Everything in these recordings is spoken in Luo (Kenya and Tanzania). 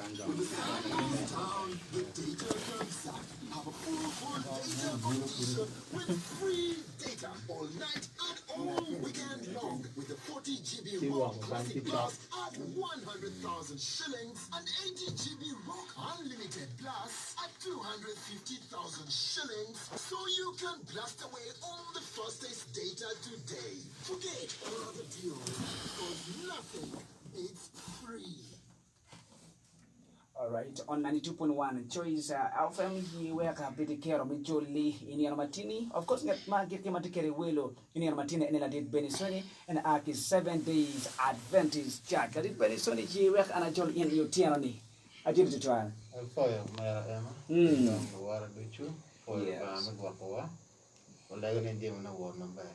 Down the data comes up. Have a full data connection with free data all night and all weekend long with the 40 GB Rock Classic Plus at 100,000 shillings and 80 GB Rock Unlimited Plus at 250,000 shillings, so you can blast away all the fastest data today. Forget all other deals, because nothing is free. All right, on 92.1 Choice FM here we are happy care of Jolly in Yarmatini. Of course, get market came to carry willow in Yarmatini and I did Benisoni and Aki 7 days Adventist Jack. I did Benisoni here and I joined in your tyranny. I did the trial. For your mare Emma, water do you for your Guapoa, or like an Indian award number.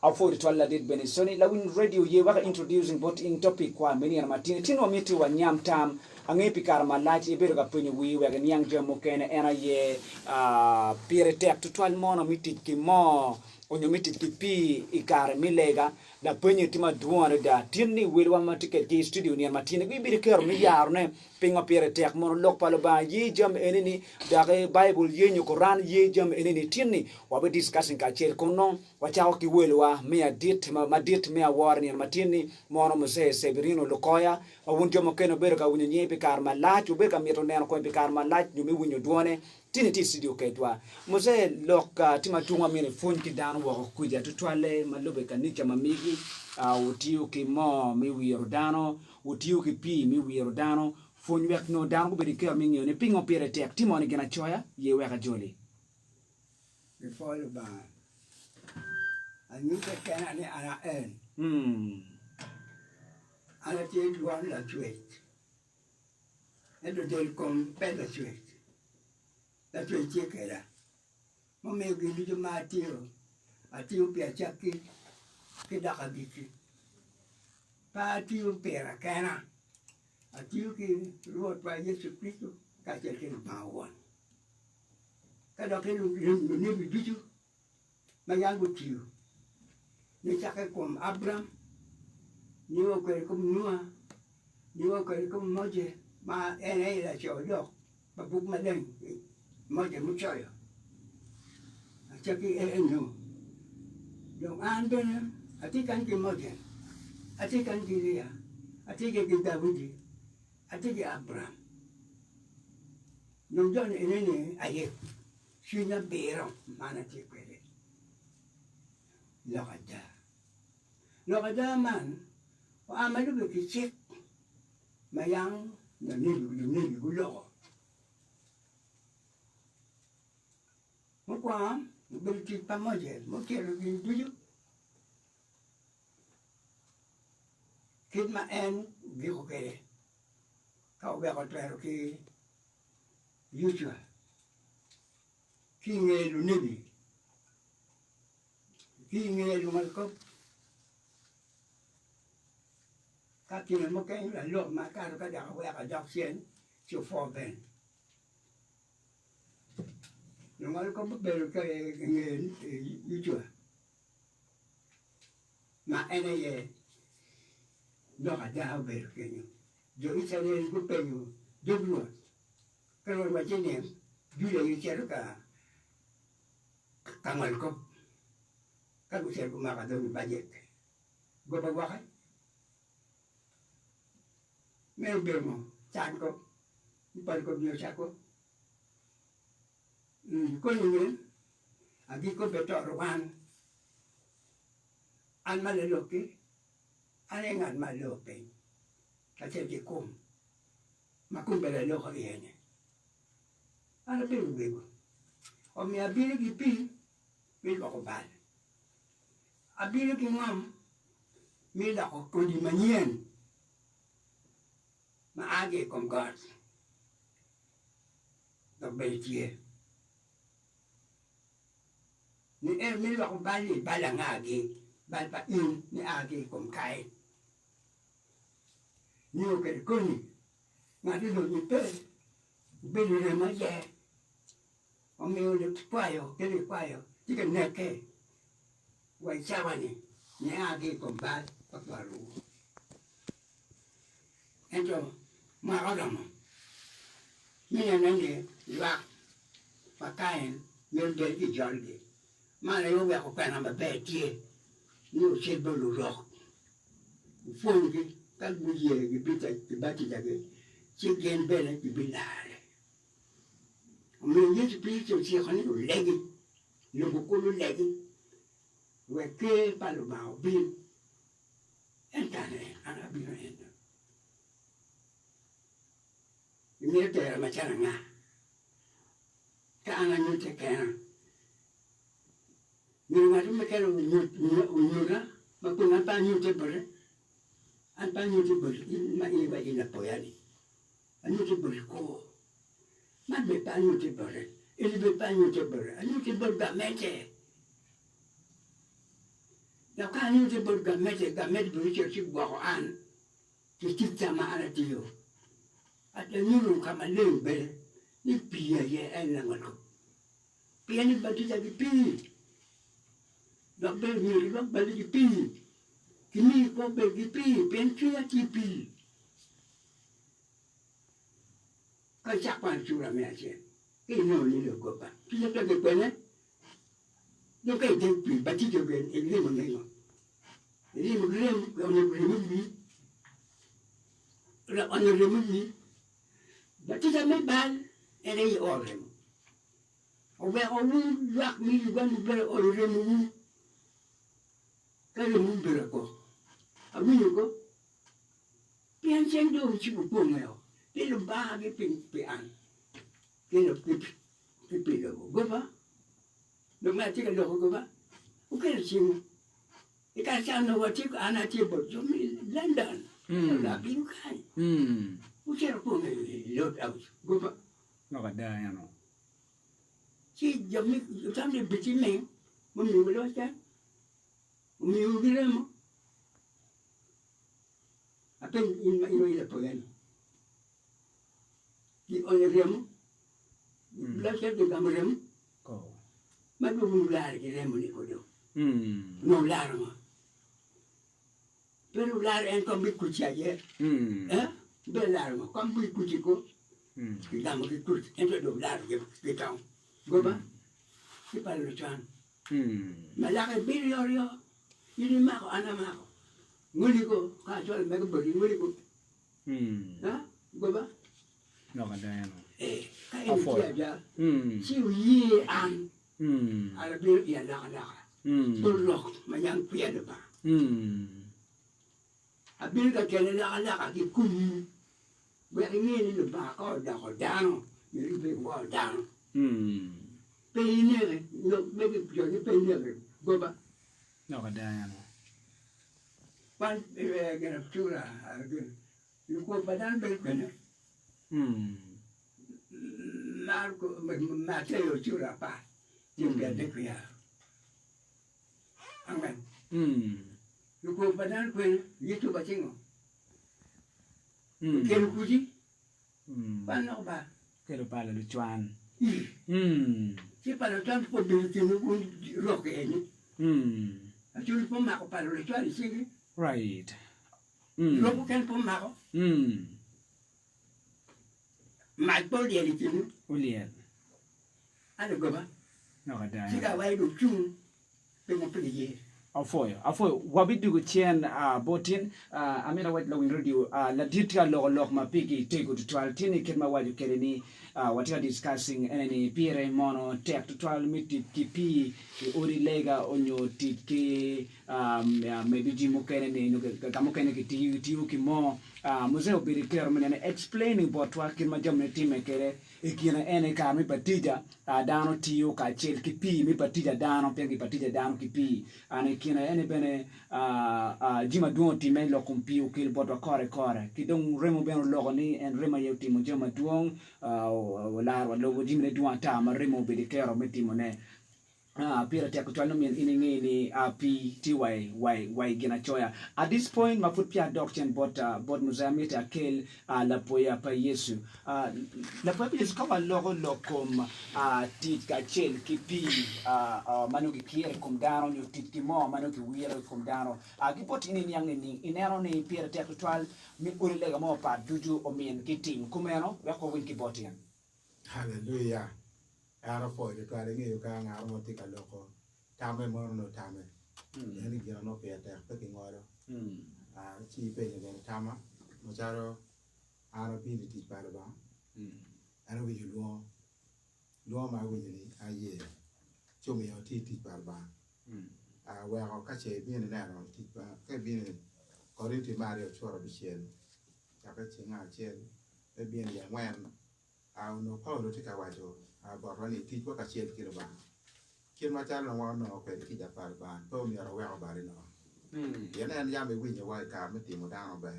After the twala did Benisoni, Lawin Radio ye were introducing both in topic kwa many and Martin Tino Miti wa Nyam Tam. Ang ipikar malati ibero punyo wi wega niyang jamo kene ena ye pire tek to 12 mono mitit ki mo onyo mitit ki pi ikar milega da punyo tima duano da tinni wilwa matiket ki studio ni matine bi bi ker mi yarne pingo pire tek mono lok palo ba ye jam enini da bible ye nyo quran ye jam enini tinni wa be discussing ka cher kono wa chawo ki wilwa me adit ma dit me awar ni matini mono mose severino lokoya awun jamo kene bero ka wunyo nyepe karma lach ube ka mieto neno ko karma lach nyumi winyo duone tini ti studio ketwa mose lok tima tunga mine fon ki dan wo kuja tutwale malobe kanika mamigi utiu ki mo mi wiro dano utiu ki pi mi wiro dano fon wek no dan ko be ke mingi ne pingo pere tek timo ni gena choya ye weka joli before the ban I knew that can ana en ana ti duan la tweet e do del con per la tweet che era mo me gi di ma tio a tio piace che da cabiti pa tio pera cana a tio che ruot pa Gesù Cristo ca che che ma wan cada che lu ne bi di ma yang tio ne cha che con Abraham ni o che con Noa ni o che con Mosè ma è la choyo ma buk ma den Mosè mu choyo a cha che è no dong an ben a ti kan ki Mosè a ti kan ki Elia a ti che Davide a ti che Abraham non già ne aye sina bero ma na ti quelle lo kada man o amalu ki chek mayang na ni gulo mo kwa bel ti pa Mosè mo che lo gi duju kid ma en gi ko kere ka o be ko tero ki yuja ki nge lu nebi ki nge lu mal ko ka ki mo ke la lo ma ka ka da wa ka da sien chu fo ben lu mal ko be ka nge yuja ma ene ye do ka da be ke ni jo ita ne ku pe ni do blu ka lo ma jene du le ni chero ka mal ko ka ku ser ku ma ka do ba je go ba wa me be mo chan ko par ko bio cha ko ko ni agi ko be to wan an ma le lo ki an ngan ma lo pe ka che ki kum ma kum be le lo ko yene ana be be ko o mi abiri ki pi mi lo ko ba abiri ki ngam mi la ko di manien ma age con God da beltie ni mi lo ko bali bala ngage bal pa in ni age con kai ni o ke koni ma di lo ni pe be ni ma ye o mi o le paio ke le paio ti ke ne ke wai chavani ni age con bal pa paru enjo ma ora mo Mina nande lak pakain yon de ki jalge. Mana yo ya ko kana ba betie. Ni o se bo lo rock. Fongi kal buye ki bita ki bati jage. Ci gen bele ki bilare. Me yiti pi ci ci xani lo legi. Lo ko lo legi. We ke palo ba bin. Entane ana bi endo. Ni te ma chana nga. Ka ana ni te kana. Ni ma tu me kana unyura, ma ku na pa ni te bere. An pa ni te bere, ma ni ba ina poyani. An ni te bere ko. Ma be pa ni te bere. Ele be pa ni te bere. An ni te bere ga mete. Na ka ni te bere ga mete bere ci gwa an. Ki tita ma ala ti yo. Ata nyuru kama leo bere. Ni pia ye ena ngako. Pia ni batita ki pia. Dok bel ni dok bel ki pia. Kini ko bel ki pia. Pien kia ki pia. Ka chakpan chura me ache. Ki no ni lo ko pa. Pia to ke kwene. No ke te pia batita ke ele mo ngai. Ele mo grem ko no grem ni. La ono grem ni. Batita me bal. Ele i orem. O be o lu lak mi gan be o remu. Ka remu be ko. A mi ko. Pian chen do chi bu ko ngeo. Pe lu ba ge pe an. Ke lu pe lo go ba. Lo ma ti ka lo go ba. O ke chin. E ka cha no wa ti ko ana ti bo jo mi London. La bi kai. O che ko nge lo out. Go ba. No ka da ya no. Chi jami tamde biti me mo mi lo cha mi ugire mo apen in ma ilo poyan di on remo la che de gamrem Ko. ma do mu la ke remo ni ko do no la mo pero la en con bi kucha ye be la mo con bi kuchi ko ki damo ki kuchi en do la ke taw go ba si pa lo chan malaki bil yo yini ma ko ana ma ko ngoli ko ka jol me ko bari ngoli ko ha go ba No ka da ya no. ka en ti ja si yi an ala bil ya la la do lo ma yang pia de ba a bil ka kele la la ki ku we ni le ba ko da ko dan ni be ko dan Peine, no, maybe Johnny Peine, go back. No ka da ya no. One, get a chura, you go for that bacon. Marco, Mateo chura pa, you get the queer. Amen. You go for that queen, you to Batingo. Can you could One no ba. Ke lo pa lo chuan. Si para tanto por bilti no roque ni. A churi po mako para le chari sigi. Right. Roco kan po mako. Mai po dia li tinu. Ulian. Ano go ba? No ka da Si ya. ka wai do chung. Pe mo pe ye. Afoy wabidu go chen botin amira wat lawin radio la ditka lo ma piki tego to 12 tini ket ma waju keleni what are discussing any pire mono tek to 12 miti kipi ori lega onyo tiki maybe jimu keleni no kamo keleni tiu ki mo museo biri kero mene explaining about what kin ma jamne time kere ikina ene ka mi patija dano tiu ka chel kipi mi patija dano pengi patija dano kipi ane kina ene bene jima duon time lo kumpi o kil bodo kore kidong remo beno logo ni en rema yeuti mo jama duon wala lo jimne duon ta ma remo be de kero metimo ne pira tia kutwano mien iningi ni why gina choya at this point ma put pia doctrine bot muzamit akel la poya pa Yesu la poya Yesu kama logo lokom tit ka chel kipi manu ki kiere kom dano nyu tit ki mo manu ki wiere kom dano ki pot ini yang ni inero ni pira tia kutwal mi urilega mo pa duju o mien kitim kumeno wako win ki botian Hallelujah. Ara foi de twale ngi ka ngar mo tika loko. Tame mo no tame. Ni gira no pe ta pe ki ngoro. Chi pe ni ben tama. Mo charo ara bi di ti pa ba. Ara wi ju lo. Lo ma wi ni a ye. Cho mi o ti ti pa ba. We ha ka che bi ni na no ti pa. Ka bi ni ko ri ti ma ri o choro bi chen. Ka ka che nga chen. E bi ni ya wen. No Paulo tika wajo. But when it teach what I said, Kill my child and one no quite teach a part ban, told me aware about it. Yen and Yammy win your white car, Matimo down by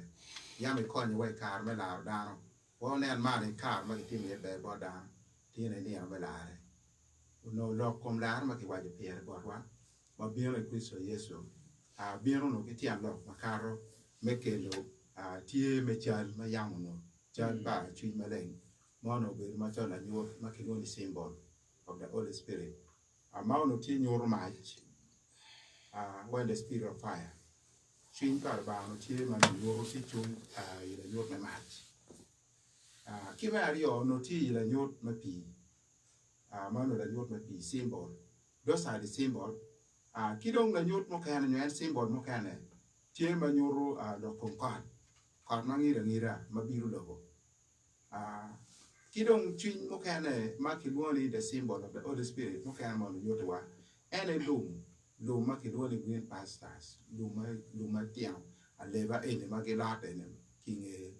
Yammy coin your white car, Mela down. One and man car, make it in the bed down, Tina near Melare. No lock come down, make it white appear about one. But being a Christian, yes, so. Being on a Kitian lock, Macaro, make a low, Tia, my child, my young, child by, treat my leg. Mono with Machon and you making the symbol of the Holy Spirit. A mount of tin your match when the spirit of fire. Chin Carabano, Tim and your situation, your match. Kimario, no tea, and your mappy. Mono the your mappy symbol. Those are the symbol. Kidong the your mocan and symbol mocane. Tim and your concord. Carmangi and Ira, Mabiru logo. Kidong chin mokane makilwani the symbol of the Holy Spirit mokane mon yotowa ene lum makilwani green pastors luma tiang a leva ene magilata ene king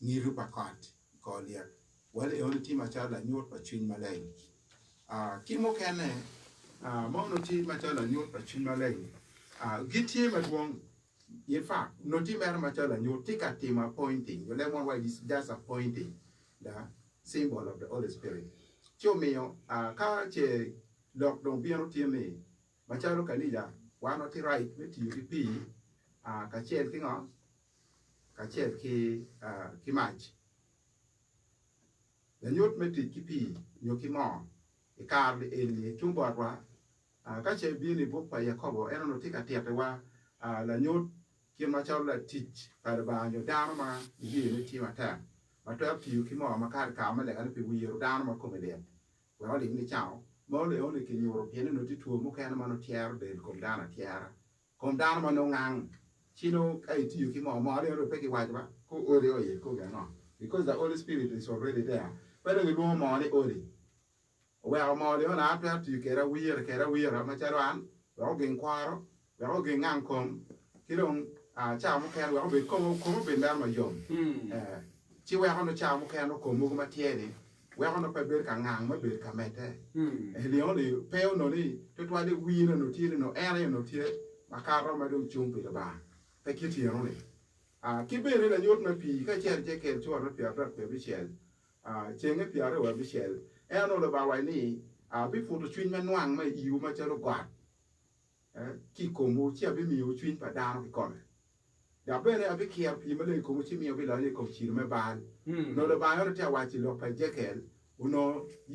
niru pakat kolia well e only team achala nyot pa chin malay kimokane mono team achala nyot pa chin malay gitie madwong in fact no team era machala nyot tika team appointing well one why this just appointing the symbol of the Holy Spirit. Cho mio ka che lok dong piano tiene macharo kanija one of the right with you pi ka chen ki ngo ka chen ki match the nyot meti ki pi nyo ki mo e kar e tumbo wa ka che bi ni bo pa yakobo eno no tika tiate wa la nyot ki macharo la teach para ba nyo dama bi ni ti mata mà tôi thì cái mà cái cả mà lại cái bị quỳ rồi đau mà không phải đẹp, và nó liền đi chào, mà nó liền cái nhiều rồi nó đi thua, mà cái nó nó thiar để cùng đau mà nó ngang, chỉ nó cái thì cái mà nó phải cái quay cho bạn, cô ơi ơi cô cái nó, because the Holy Spirit is already there, bây giờ cái đồ mà nó ơi, well mà nó là phải thì cái ra quỳ rồi mà chơi đoán, nó ghiền qua đó, nó ghiền ngang cùng, cái đồng chào mà cái nó bị không bị đau mà dùng, chỉ về họ nó chào một cái nó cũng mua cái tiền đi, về họ nó phải biết cả ngang mới biết cả mệt thế, liệu thì phèo nó đi, tôi thấy đi quy nó tiền nó e nó tiền, mà cả nó mà được chung bị là bà, phải kia tiền nó đi, cái bên này là nhốt mà pì cái chơi cái chỗ nó phải bị chơi, chơi cái phải rồi bị chơi, e nó là bà vậy nè, bị phụ thuộc chuyên môn ngoan mà yêu mà chơi nó quạt, khi cũng mua chơi bị nhiều chuyên phải đa nó cái con. Đã bên này bị kia phi mà lên cũng chỉมีเวลาเนี่ยcũng chỉ mới bàn, nó là bàn nóจะว่าchỉ lo phải chơi cái, uno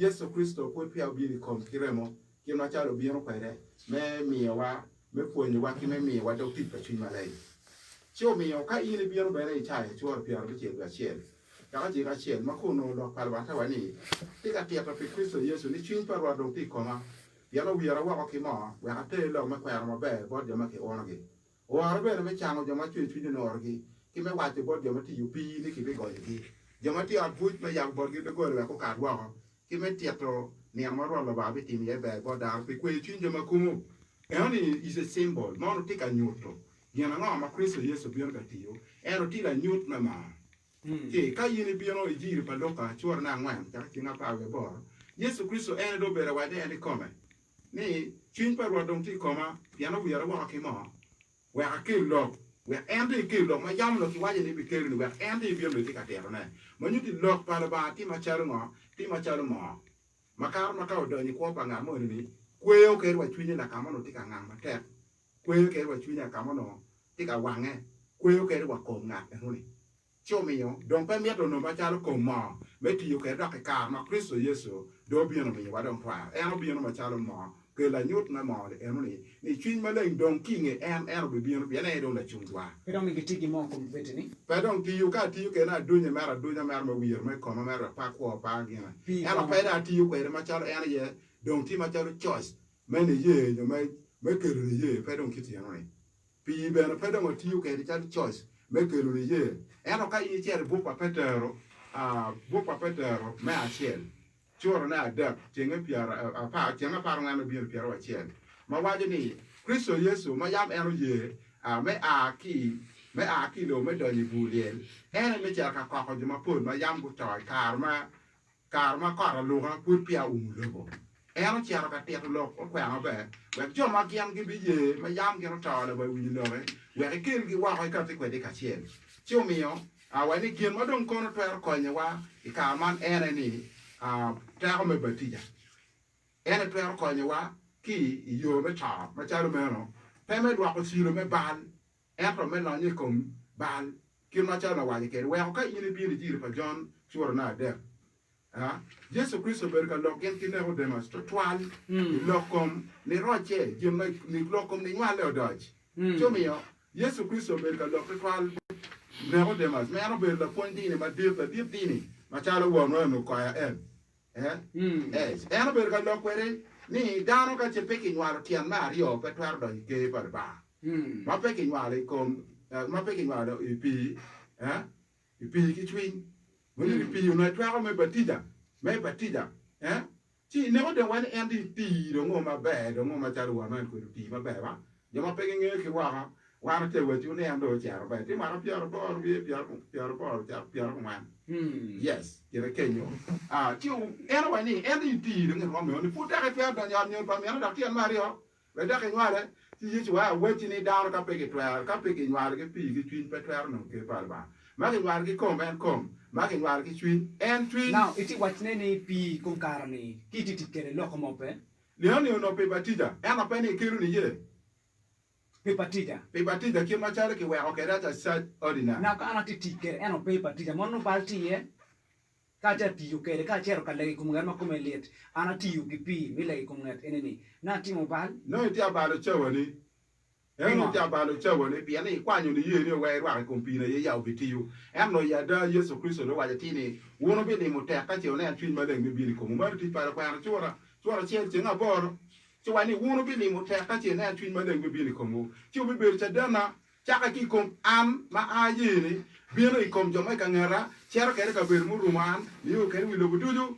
Yesu Cristoพูดเพียวบีคอมคิดเลยมั้งคิดว่าจะเราบีnó phải đấy,ไม่มีว่าไม่ควรอยู่ว่าคิดไม่มีว่าต้องติดไปชิมอะไรชั่วมีเอาแค่อีนี่บีnóไปได้ใช่ชั่วเพียวไปเจียกับเชียนแล้วก็เจียกับเชียนมาคู่โนเราพาร์วันท่าวันนี้ที่การเทียบกับคริสต์เยซูนี่ชิมพาร์วันตรงที่เขามาเดี๋ยวเราเวียเราว่าเขาขี้หม้อเวลาเตะเราไม่แขวนมาแบบบอสเดี๋ยวมาเขียนอ่อนกี่โอ้เราเป็นไม่ช่างเราจะมาช่วยในอร์กี้ที่ไม่ว่าจะบอสเดี๋ยวมาที่อยู่ปีนี่กี่ไปก่อนอย่างที่เดี๋ยวมาที่อัดพูดไม่อยากบอสกี่ไปก่อนแบบเขาขาดว่าที่ไม่เทียบเราเนี่ยมารอเราบ้าไปตีมีแบบบอสดาวไปคุยช่วยจะมาคุ้มเอ้านี่ is a symbol น้องที่การยุติเนี่ยน้องมาคริสต์เยซูเบียนกันที่อยู่เอ้าที่การยุติมาที่ก็ยินดีเบียนอีจีริปันโลกาชัวร์นางวันจากที่นับเอาไว้บอสเยซูคริสต์เอ้าโดเบรวาเดอันนี้คอมนี่ชินปารวาตรงที่คอมาเพียงเราเวียเราว่าขี้หม้อเวลาเกลือเวลาแอนดี้เกลือมาย้ำเราคิดว่าจะได้ไปเกลือเวลาแอนดี้เบียร์เลยที่กระเทียมนั่นมันยุติหลอกปาลบาที่มาเชิญหมอที่มาเชิญหมอมาข้าวเดินยี่ขั้วปังงานเมื่อนี้เกลียวเกลือว่าช่วยเนี่ยกามันโนที่กางานมาแทบเกลียวเกลือว่าช่วยเนี่ยกามันโนที่กาวางไงเกลียวเกลือว่าโกงงานอย่างนู้นเชื่อมีอยู่ดงไปเมียตัวหนุ่มมาเชิญโกงหมอไม่ที่อยู่เกลือรักการมาคริสต์เยซูโดยเบียร์มันมีว่าดงพลาแอนเบียร์มาเชิญหมอเก ke la nyot na mo le eno ni chin ma le dong ki nge en be bien bien e do la chungwa Pe dong mi tigi mo kum vetini. pe dong ti yu ka ti yu ke na dunya mara ma wir me ko ma mara pa ko pa gina eno pe da ti yu ko ma chalo en ye dong ti ma chalo choice me ne ye yo me ke lu ye pe dong ki ti eno ni pi be na pe dong ti yu ke chalo choice me ke lu ye eno ka yi che bu pa petero bu pa petero me a chiel choro na adap tinga piara pa tinga par ngana bi piara wa chiel ma waje ni Kristo Yesu ma yam eno ye me a ki lo me do ni bulien ene me cha ka ko ma pul ma yam bu toy karma ko lo ga pur pia lobo eno cha ka te lo ko kwa ba we jo ma kiam ki bi ye ma yam ki no to le ba wi lo we ke ki wa ka te de ka chiel chio mio wa ni kien ma don ko no to ko nya wa ka man ene ni ta me batija ene to ko nya wa ki yo me cha ma cha me no pe me dwa ko siro me bal ero me no ni kom bal ki ma cha na wa ke we ka ine bi ni jiri pa John choro na de Jesu Kristo ber ka lo gen ki ne ho demas to twal lo kom ni roche je ni lo kom ni nyale odoj chomio Yesu Kristo ber ka lo twal ne ho demas me ano ber la pondi ni ma dir dini ma cha lo wo no ko ya eno ber ka lo kwere ni dano ka che peki nyalo tian mario pe twar do ke par ba ma peki nyalo kom ma peki nyalo ipi ki twin mo ni pi una twar me batida chi ne o de wan endi ti do ngo ma be do ngo ma charu wa man ko ti ma be ba yo ma peki nge ki wa na te wa ju ne ando charo ba ti ma na piaro bo bi piaro man yes yere kenyo ti ero wa ni endi ti do ngo me ni puta ka piaro da nyo pa me na da ti mario be da ke nyare ti yi ti wa we ti ni da ka peki twar ka peki nyare ke pi ki twin pe twar no ke par ba ma ke nyare ki kom ma ke nyare ki twin Now iti watne ni pi kum karani kiti tikere loko mope leoni no pe batija ena pe ni kiru ni ye pe patija ki ma chare ki we okay that's a sad ordinary now ka ana tikere eno pe patija monu balti ye ka ja ti yukere ka chero ka legi kum garma kum eliet ana ti yu pi mi legi kum ngat eneni na ti mo bal no ti abalo chewani eno ti abalo chewani pi ani kwanyu ni ye ni we ra ko pi na ye ya obitiyu eno ya da Yesu Kristo do wa ti ni wono bi ni mo te ka che ona twin ma den bi ni ko mo ma ti para kwa chora che nga boro ti wani wono bi ni mo te ka che na twin ma den bi ni ko mo ti bi ber cha dana cha ka ki kom am ma a ye ni bi no ikom jo ma ka ngara chero ka ka ber mu ruman ni o ka wi lo buduju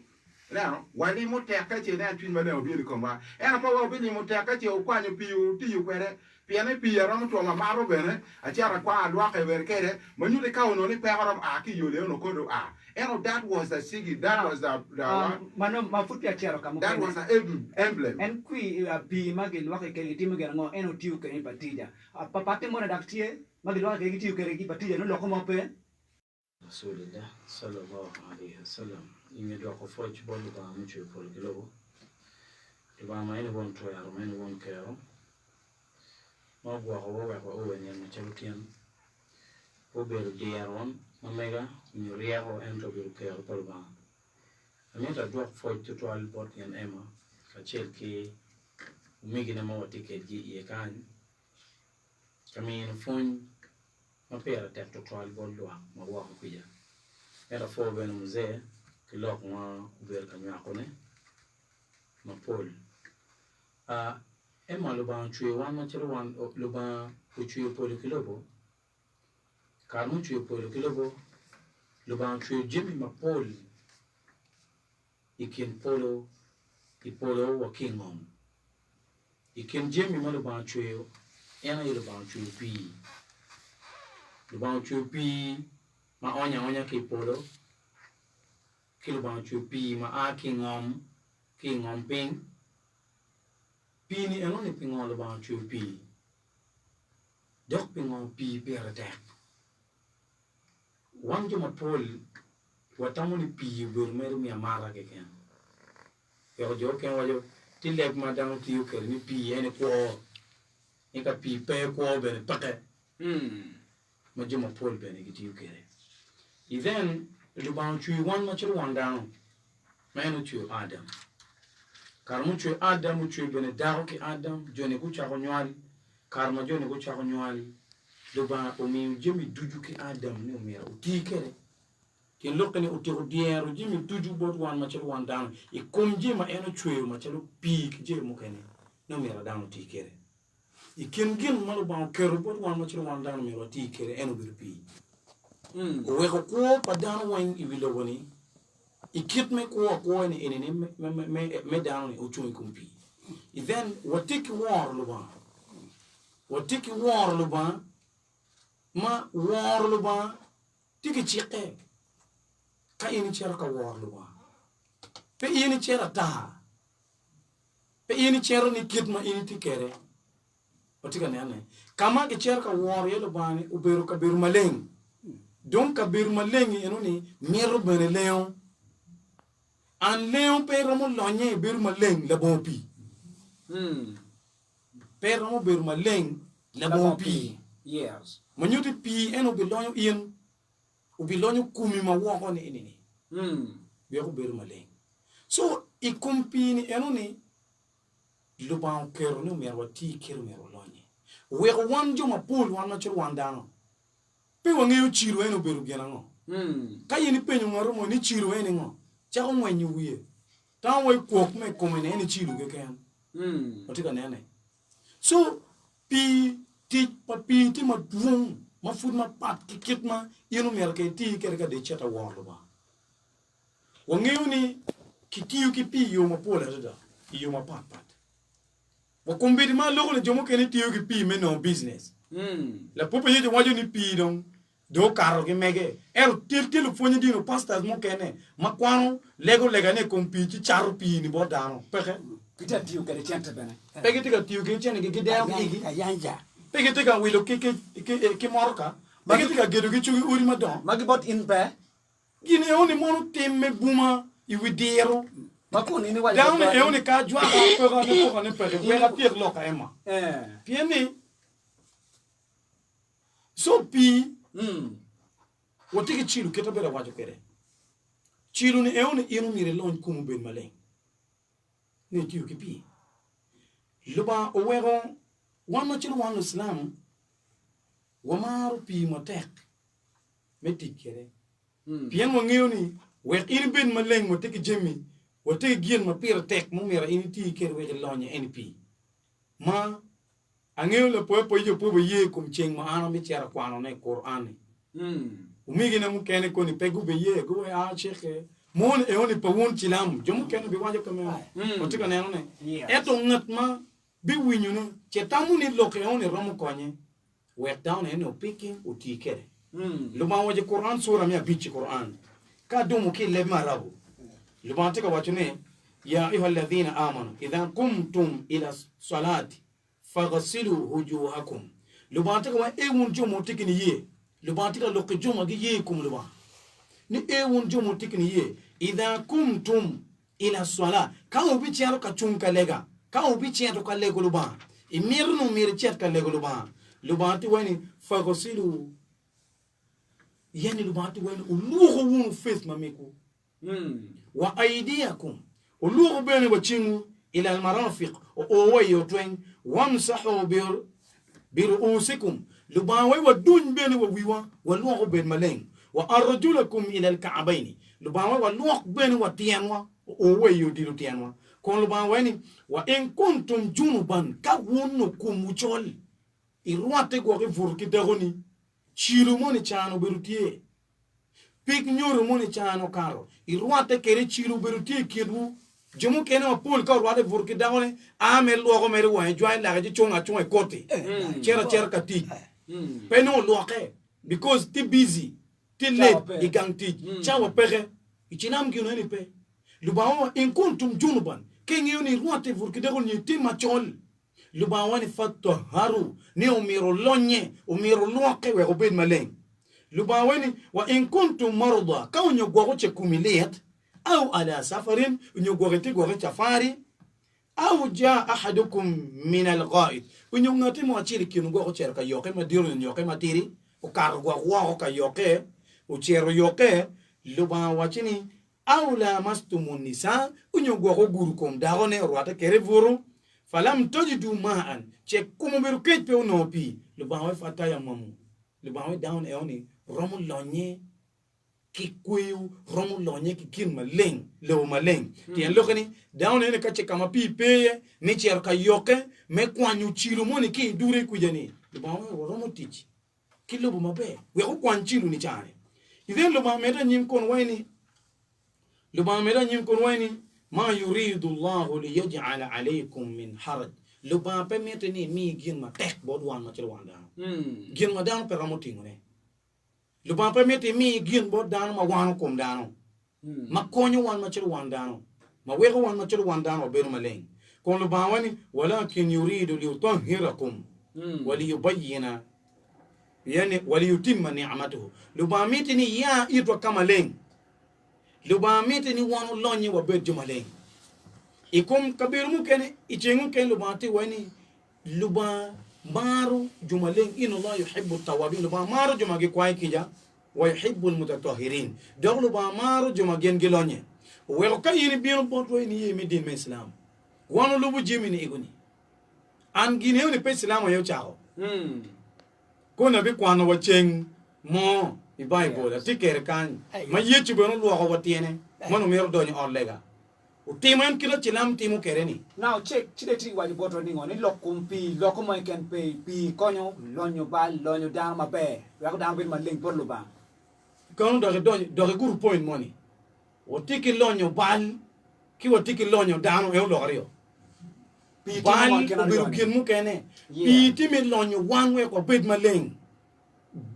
no wani mo te ka che na twin ma den bi ni ko ma eno pa wa bi ni mo te ka che o kwanyu pi u ti yu kwere piane pi yaram to ma maro bene a chara kwa alwa ke berkere manyude ka ono ni pegaram a ki yole no kodo eno that was the sigi that was the mano mafuti ya chero kamu that was the emblem en kui pi magil wa ke ke timu gero eno tiu ke ni patija papate mona daktie magil wa ke tiu ke ki patija no loko mope Rasulillah sallallahu alaihi wasallam inge do ko fo ci bolu ba mu ci ko gelo ba ma ene won to yaro men won kero ma gwa ko o wen yan champion o be de yaron ma mega ñu riero ento be kero tol ba ameta do fo ci to al bot yan ema ka chel ki migi na mo ticket ji e kan kami fon ma pera te to al bot do ma wa ko ya era fo ben musée ki lok ma ver ka nya ko ne ma pol Emma lo ban chui wan ma chero wan lo ban ku chui polo kilobo kar mu chui polo kilobo lo ban chui jimi ma pol ikin polo I polo wa kingom ikin jimi ma lo ban chui ena lo ban chui pi ma onya ki polo ki lo ban chui pi ma a kingom ping Pini enoni pingon lo ban chu pi. Dok pingon pi pera tek. Wanjo ma pol watamuni pi burmeru mi amara ke ken. Yo jo ken wajo tilek ma dang ti yu ker ni pi ene ko. Eka pi pe ko ben pake. Ma jo ma pol ben ki ti yu kere. I then lo ban chu wan ma chu wan down. Ma eno chu Adam. Karmu chwe Adam chwe bene daho ki Adam joni ku chako nywali karma joni ku chako nywali doba umi jemi duju ki Adam ni umira utikere kin lokene utiku diero jemi duju bot wan machelo wan dano e kom jema eno chwe machelo pi ki je mukene no mira dano utikere e kin gin malu ba kero bot wan machelo wan dano mira utikere eno bir pi we ko padano wan ibilo woni ikit me ko ni ene me down ni uchu kumpi then watiki war luba ma war luba tiki chike ka ini chera ka war luba pe ini chera ta pe ini chera ni kit ma ini tikere otika ne kama ke chera ka war yelo bani uberu ka beru maleng donc ka beru maleng eno ni mero bene leon an leon pe ramo lonye bir maleng la bompi pe ramo bir maleng la bompi yes manyuti pi eno bilonyo ien u bilonyo kumi ma woko ni ini bi ko bir maleng so i kumpi ni eno ni lu ba kero no mer wati kero mer lonye we ko wan jo ma pul wan na chur wan dano pe wange u chiru eno beru gena ngo kayini penyo ngaro mo ni chiru eno ngo chako mwenye wiye tawe kwok me komene ni chilu ke ken otika nene so pi ti ma dum ma fud ma pat kit ma yenu mer ke ti ke de chata wolo ba wangeni kitiyu ki pi yo ma pola da yo ma pat wa kombedi ma logo le jomo ke ni tiyu ki pi me no business la popo ye wajo ni pi donc do karo ki mege til fonyi dino pastors mo kene makwano lego legane kompiti charu pi ni bodano peke kita tiu ke chente bene peke tika tiu ke chene ke deo igi Yanja. peke tika wilo ke morka peke tika gedo ke chugi uri madon magi bot in pe gine oni mono temme buma I widero makuni ni wale down e oni ka jwa ko ne peke we la pier loka ema pieni so pi wotiki chilu keta bera wajo kere chilu ni eone inu mire lon kumu ben maleng ne tiu kipi luba owego wano chilu wano islam wamaru pi motek metik kere pien wangeo ni wek inu ben maleng wotiki jemi wotiki gien ma pira tek mo mira ini ti kere wege lonye NP ma angeo le po ye kum cheng ma ana mi chara kwano ne Qur'ani umigi na mukene ko ni pegu be ye go a cheke mon e oni pawon chilam jomu kene bi wajo kame otika ne ne eto ngatma bi winyu no chetamu ni loke oni romo konye we down e no picking utikere luma waje Qur'an sura mi bichi Qur'an ka domu ki le marabu luma tika wachune ya ayyuhalladhina amanu idha qumtum ila salati faghsilu wujuhakum luma tika wa ewun jomu tikini ye lubatika loke joma gi ye kum luba ni ewun jomo tikni ye idha kumtum ila sala ka obi chiaro ka chunka lega ka obi chiaro ka lego luba imirnu mir chiat ka lego luba lubati wani fagosilu yani lubati wani ulugo wunu faith mamiku wa aidiakum ulugo bene wachingu ila almarafiq o wayo twen wamsahu bir usikum lubawe wa dun bene wa wiwa wa luwa ben maleng wa arjulakum ila alka'bayn lubawe wa luwa bene wa tianwa o wayo dilu tianwa kon lubawe ni wa in kuntum junuban ka wonno kumuchol irwate go ke furki dagoni chiru moni chano berutie pik nyoro moni chano karo irwate kere chiru berutie kedu jomu kene wa pol ka rwate furki dagoni amel logo mere wa joy la ga chonga kote chera kati peno loke because ti busy ti late igang ti chawa pere ichinam gino ni pe lubawa in kuntum junuban kengi ni rwate furki dagoni ti machol lubawa ni fatto haru ni umiro lonye umiro loke we obed maleng lubawa ni wa in kuntum marda ka unyo gogo che kumiliat au ala safarin unyo gogo ti gogo chafari au jaa ahadukum min al-ghaid unyo ngati mo achiri kinu gogo cher ka yoke ma diru yoke ma tiri o kar go ka yoke o chero yoke lubawa chini aw lamastumun nisa unyo go guru kom dago ne rwata kere vuru falam tajidu ma'an che kumu beru kepe no pi lu bawe fata ya mamu lu bawe down e oni romu lonye ki kuyu romu lonye ki kin maleng lo maleng tien lokani down ene kache kama pi peye ni cher ka yoke me kwanyu chilu moni ki dure kujani lu bawe romu tichi kilo bu mabe we ko kwan chilu ni chane iden lu ba meta nyim kon waini لبا يمكن ويني ما يريد الله ليجعل عليكم من حرج لبا بمتني مي جين ما تك بودوان ما تلوان دان جين ما دان براموتين نه لبا بمتني مي جين بود دان ما وانكم دانو ما كونيو وان ما تلوان دانو ما ويغو وان ما تلوان دانو بيرو مالين كون لبا واني ولكن يريد ليطهركم وليبين يعني وليتم نعمته لبا متني يا يتو كمالين luba mete ni wanu lonye wa bet jumaleng ikum kabir mu kene ichengu ken luba ti wani luba maru jumaleng inna Allah yuhibbu at-tawwabin luba maru jumage kwai kija wa yuhibbu al-mutatahhirin dog luba maru jumagen gelonye wel ka yini biir boto ni yemi din islam wanu lubu jimini iguni an ginew ni pe islam yo chao ko na bi kwano wa cheng mo Bible tikere kan ma yechu beno lo ko watene manu mero doni orlega o timan kilo chilam timu kereni now check chideti waji boto ni ngoni lokumpi lokumo ken pe pi konyo lonyo bal lonyo down ma be ya ko down bin ma link por lo ba kono do guru point money o tiki lonyo bal ki o tiki lonyo down e lo rio pi bal o biru kin mu kene pi timi lonyo one way ko bed ma link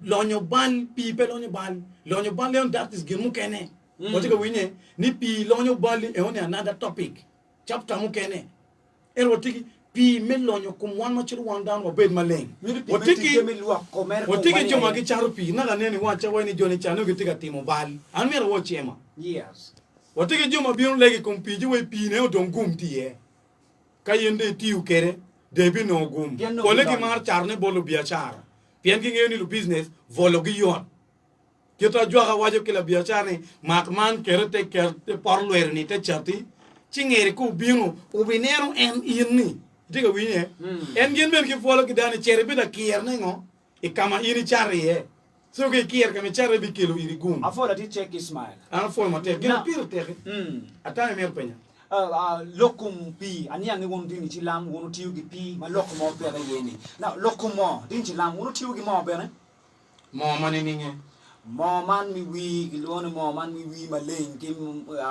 lonyo bal pi pe lonyo bal leon that is gimu kene wati ko winye ni pi lonyo bal e on another topic chapter mu kene er wati pi me lonyo kum wan ma chiru wan down wa bed maleng wati joma ki charu pi na ga neni wa cha wani joni chanu ki tika timo bal an mero wo chema yes wati joma bi on legi kum pi ji we pi ne o don gum ti e kayende ti u kere de bi no gum ko legi mar charne bolo bia chara pian ki ngeni lu business volo gi yon kita jua ka wajib kila biachane makman kerete kerte parloer ni te chati chingere ku bingu ubinero en inni diga winye en gen ben ki volo ki dani chere bi da kier nengo e kama ini chari e so ke kier kama chari bi kilo iri gum afola ti check Ismail afo ma te gina pir te atane mer penya lokum pi ani yang won dini ci lam wonu tiyu gi pi ma lokum mo pere yeni na lokum mo din ci lam wonu tiyu gi mo pere mo mani ninge mo man mi wi gi wonu mo man mi wi ma len ki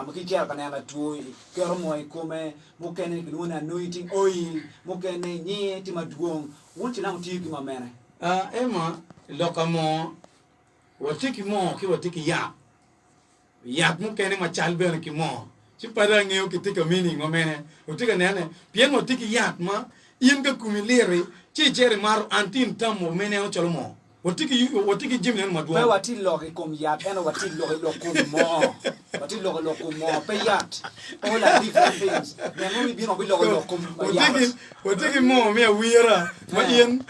ma ki ker kana na tu ker mo ko me mo kene gi wonu anointing oil mo kene ni ti ma duong won ci lam tiyu gi ma mene ema lokamo watiki mo ki watiki ya mo kene ma chalbe ki mo ci pada ngeo ki tika meaning o mene o tika nene pien mo tiki yat ma yin ga kumilere ci jere mar antin tamo mene o cholomo o tiki jimnen ma pe duwa wati logi kom yat eno wati logi lokum mo wati logi lokum mo pe yat all are different things ne mo bi no bi logi lokum yat o tiki mo me wira ma yin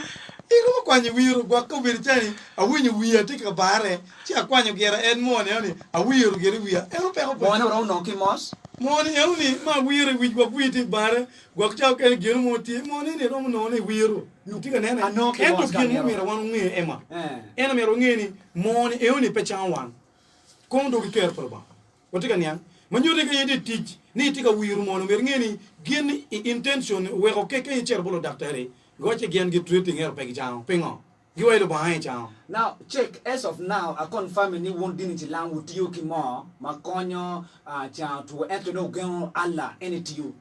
iko kwanye wiru gwa ko birtani awinyi wiya tika bare ci akwanyo gera en mo ne oni awiru gere wiya eno pe ko mo na ro no ki mos moni elni ma wiru wi gwa kwiti bare gwa chaw ken gere mo ti moni ne ro no ne wiru tika nene ano ki ento mos gere mo mera wan ngi ema ena mero ngeni moni elni pe chanwan kon do ker proba wotika nyan manyode ke yedi teach ni tika wiru mono mer ngeni gen intention we ko ke cher bolo daktari goche gen gi treating her pegi chao pingo giwelo ba chao now check as of now I confirm ni won dini ti lan with you ki mo makonyo cha to etono gen alla enitiu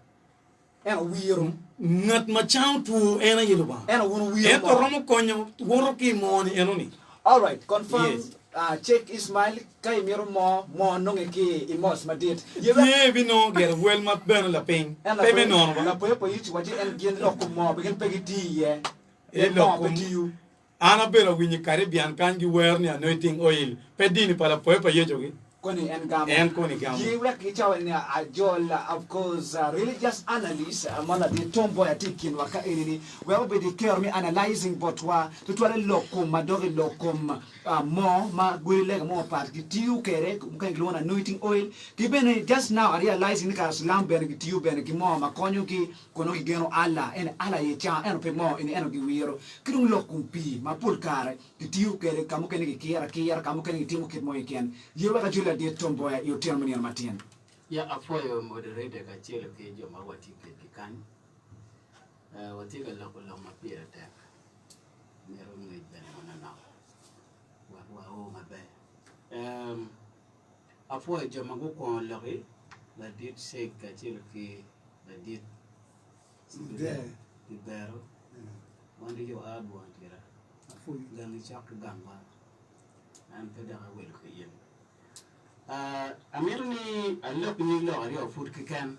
en wiru ngat ma chao tu ena yelo ba en won wiru en to romo konyo woro ki mo ni enoni all right confirm yes. Check Ismail kay miro mo nonge ki imos madit ye bi no ger wel ma ben la ping pe me no na ba po yichi waje en gen lokum mo begin pegiti ye e lokum ana bero winyi Caribbean kan gi wer ni anointing oil pe dini pala po ye jogi koni en gamo En koni gamo. ye wek ki chaw ni a jol of course religious analyst mala de tomboy atikin waka enini we will be care me analyzing but wa to twale lokum madori lokum mo ma gwile mo part ki tiu kere kan glona anointing oil ki ben just now I realizing ka slam ben ki tiu ben ki mo ma konyo ki kono ki geno ala en ala ye cha en pe mo en ki wiro krum lokum pi ma pul kare ki tiu kere kamu ken ki kiara kamu ken ki timu kit mo yeken ye waka jula de tomboy yo termini matien ya afoyo moderator ka chelo ke joma watike kikan watika la mapira tek nero ngai ben ona na wa o mabe afoyo joma go ko lori la dit se ka chelo ke la dit di bero wandi yo adu antira gangi chak gamba an peda ka wel ko yen amir ni alok ni lo ari o food kikan